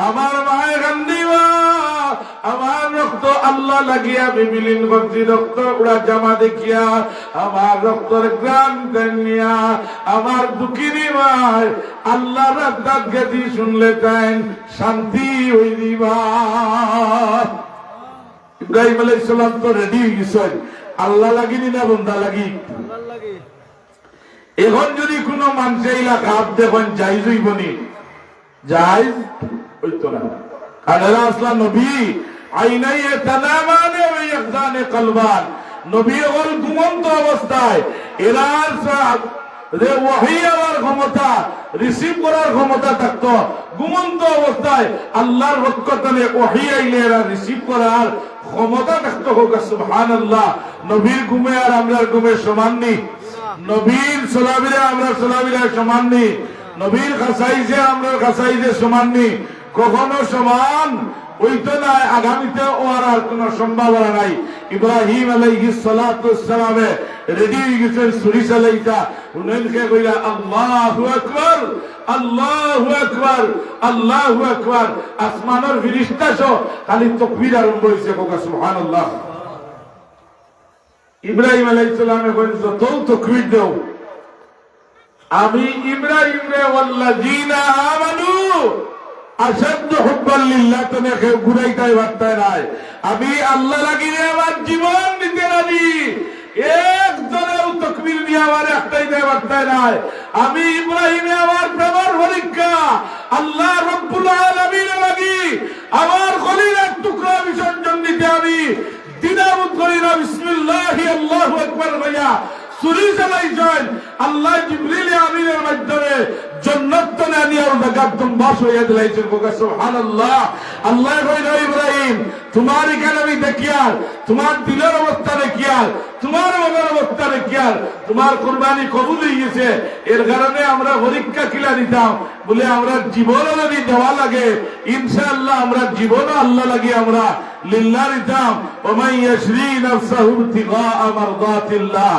আমার মায়ের খান দিবা, আমার রক্ত আল্লাহ লাগিয়া বিবিলিন করছি, রক্ত উড়া জামা দেখিয়া আমার রক্তর গ্রাম নিয়া আমার দুঃখিনী মায় আল্লাহ রাত গেছি শুনলে তাই শান্তি হই দিবা। ইব্রাহিম আলাইহিস সালাম তো রেডি হয়ে গেছেন, আল্লাহ লাগিনি না বন্দা লাগি। এখন যদি কোনো মানুষ এলাকা হাত দেখেন জাইজ হইবনি, জাইজ হইতো না। কারণ আসলা নবী আইনাই তানামানে ওয়া ইয়াকদানে কলবান, নবী হল ঘুমন্ত অবস্থায় এরার যে ওহী হওয়ার ক্ষমতা, রিসিভ করার ক্ষমতা থাকতো, ঘুমন্ত অবস্থায় আল্লাহর পক্ষ থেকে ওহী আইলে এরা রিসিভ করার ক্ষমতা থাকতো। হোক সুবহানাল্লাহ। নবীর ঘুমে আর আমরার ঘুমে সমান নেই, নবীর সলাবিরে আমরা সলাবিরে সমান নেই, নবীর খাসাইজে আমরা খাসাইজে সমান নেই, কখনো সমান ওইতো নাই, আগামীতে আর কোনো সম্ভাবনা নাই। ইব্রাহিম আলাইহিস সালাতু ওয়াসসালামে রেডি হয়ে গেছেন ছুরি চালাইতা, উনাইনকে কইরা আল্লাহু আকবার, আল্লাহু আকবার, আল্লাহু আকবার। আসমানের ফেরেশতা সহ খালি তাকবীর আরম্ভ হইছে, কোকা সুবহানাল্লাহ। ইব্রাহিম আলাইহিস সালামে কইলেন যত তাকবীর দাও, আমি ইব্রাহিম রে ওয়াল্লাযিনা আমানু আশাদ্দু হুব্বান লিল্লাহ তনে কেউ ঘুরাইতাই বার্তায় নাই। আমি আল্লাহ লাগিয়ে আমার জীবন দিতে রাজি, একজনেও তাকবীর দিয়ে আমার একটাই দেয় বার্তায় নাই। আমি ইব্রাহিমে আমার প্রেমের পরীক্ষা, আল্লাহ রব্বুল আলামিন লাগি আমার খলিলের টুকরা বিসর্জন দিতে আমি দ্বিধাবোধ করি না। বিসমিল্লাহি আল্লাহু আকবার ভাইয়া ছুরি চালাইছেন, আল্লাহ জিবরিল আমিনের মাধ্যমে জান্নাত তনে নিয়ে জাগাতুম বাস হইয়া দিলাইছেন, কোকা সুবহানাল্লাহ। আল্লাহ কইল ইব্রাহিম তোমার এখানে আমি দেখিয়ার, তোমার দিলের অবস্থা দেখিয়ার, তোমার মনের অবস্থা দেখিয়ার তোমার কুরবানি কবুল হয়ে গেছে। এর কারণে আমরা পরীক্ষা কিলা দিতাম, বলে আমরা জীবন যদি দেওয়া লাগে ইনশাআল্লাহ আমরা জীবন আল্লাহ লাগে আমরা লিল্লাহ দিতাম। ওমান ইয়াশরি নাফসাহু ইবতিগা মারদাতিল্লাহ।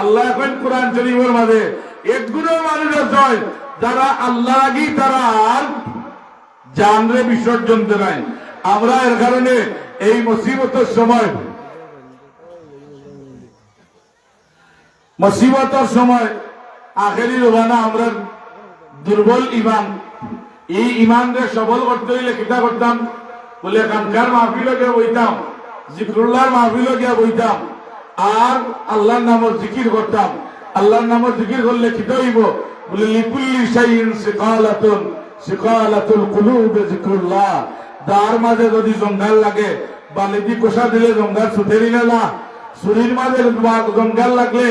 আল্লাহ এখন কোরআন শরীফের মাঝে একগুলো মানুষ আছে যারা আল্লাহ লাগি তারা আর জানরে বিসর্জন দেয়। আমরা এর কারণে এই মুসিবতের সময় আখেরি রোবানা আমরা দুর্বল ইমান, এই ইমানকে সবল করতে হইলে কিতা করতাম, বলে কানকার মাহফিলে গিয়ে বইতাম, জিকরুল্লাহর মাহফিলে গিয়ে বইতাম, আর আল্লাহর নামের জিকির করতাম। আল্লাহর নামের জিকির করলে কিতা হইব, বলে লিকুল্লি শাইইন সিকালাতুল কুলুব জিকরুল্লাহ। দার মাঝে যদি জঙ্গাল লাগে, বালিদি কোষা দিলে জঙ্গাল ছুটেরি না, শরীর মাঝে জঙ্গাল লাগলে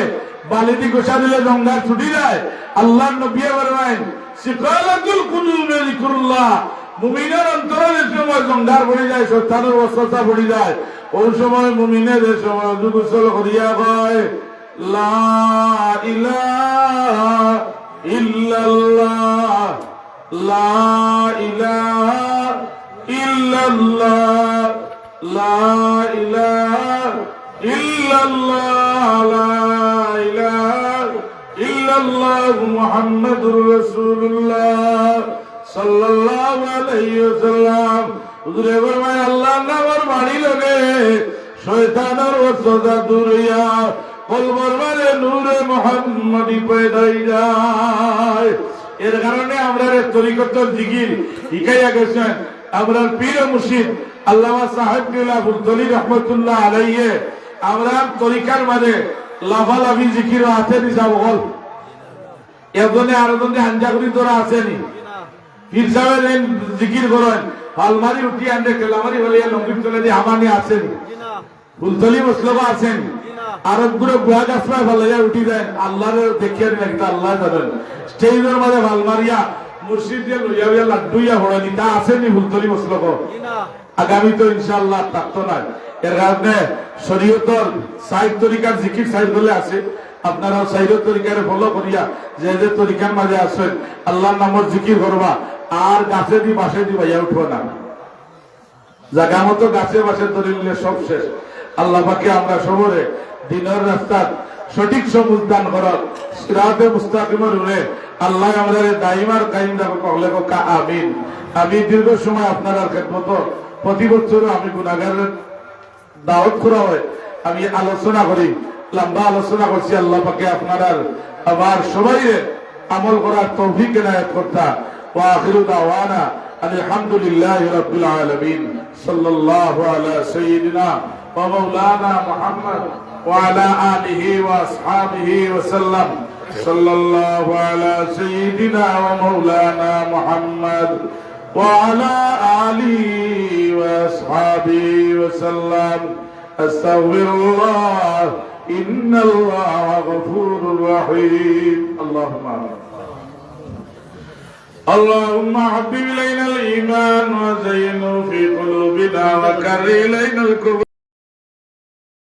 বালিদি কোষা দিলে জঙ্গাল ছুটি যায়। আল্লাহর নবী বলেন সিকালাতুল কুলুব জিকরুল্লাহ। মুমিনের অন্তরের সময় জঙ্গাল পড়ে যায়, শয়তানের ওয়াসওয়াসা পড়ে যায়, ওই সময় মুমিনের সময় দুগুসল করিয়া কয় লা ইলাহা ইল্লাল্লাহ, লা ইলাহা ইল্লাল্লাহ, লা ইলাহা ইল্লাল্লাহ, লা ইলাহা ইল্লাল্লাহ মুহাম্মাদুর রাসূলুল্লাহ সাল্লাল্লাহু আলাইহি ওয়াসাল্লাম। হুজুরে ফরমায় আল্লাহর নামের বাণী লগে শয়তানের ওয়াসওয়াসা দূর হইয়া কলবের মাঝে নূরে মুহাম্মাদি পয়দা হয়ে যায়। এর কারণে আমরা তরিকতের জিকির শিখাইয়া গেছেন আমরা পীর মুর্শিদ আল্লামা সাহেব ফুলতলি রহমতুল্লাহ আলাইহি। আমরা তরিকার মাঝে লাফালাফি জিকির আছে নিসা বল, এজনে আর জনে হাঞ্জা করি তোরা আসেনি পীর সাহেবের জিকির করেন, আলমারি উঠি আনলে কেলামারি হলে লঙ্গির চলে দিয়ে হামানি আসেনি, ফুলতলি মসলবা আসেন, আরব গুলো বুয়া গাছপায় ভালাইয়া উঠি দেন, আল্লাহর দেখিয়া একটা আল্লাহ জানেন। স্টেজের মাঝে ভালমারিয়া মুর্শিদ দিয়ে লইয়া লইয়া লাড্ডুইয়া ভরানি তা আসেনি ফুলতলি মসলব। আগামী তো ইনশাআল্লাহ থাকতো না। এর কারণে শরীয়তর সাইড তরিকার জিকির সাইড বলে আছে, আপনারা সাইড তরিকার ফলো করিয়া যে যে তরিকার মাঝে আসেন আল্লাহর নামের জিকির করবা, আর গাছে দি বাসে দি ভাইয়া উঠবো না, জায়গা মতো গাছে বাসে ধরিলে সব শেষ। আল্লাহ পাকে আমরা সবরে দিনের রাস্তার সঠিক সবুজ দান করার সিরাতে মুস্তাকিমের উড়ে আল্লাহ আমাদের দাইমার কায়েম রাখলে কা আমিন। আমি দীর্ঘ সময় আপনার খেদমত প্রতি বছর আমি গুনাহগারের দাওয়াত করা হয়, আমি আলোচনা করি, লম্বা আলোচনা করছি। আল্লাহ পাকে আপনার আমার সবাই আমল করার তৌফিক এনায়েত করতা। ওয়া আখিরু দাওয়ানা আলহামদুলিল্লাহি রাব্বিল আলামিন। সাল্লাল্লাহু আলা সাইয়্যিদিনা ওয়া মাওলানা মুহাম্মদ ওয়া আলা আলিহি ওয়া আসহাবিহি ওয়া সাল্লাম। সাল্লাল্লাহু আলা সাইয়্যিদিনা ওয়া মাওলানা মুহাম্মদ ওয়া আলা আলিহি ওয়া আসহাবিহি ওয়া সাল্লাম। আস্তাগফিরুল্লাহ ইন্নাল্লাহা গফুরুর রহিম। আল্লাহুম্মা اللهم حبب إلينا الإيمان وزينه في قلوبنا وكره إلينا الكفر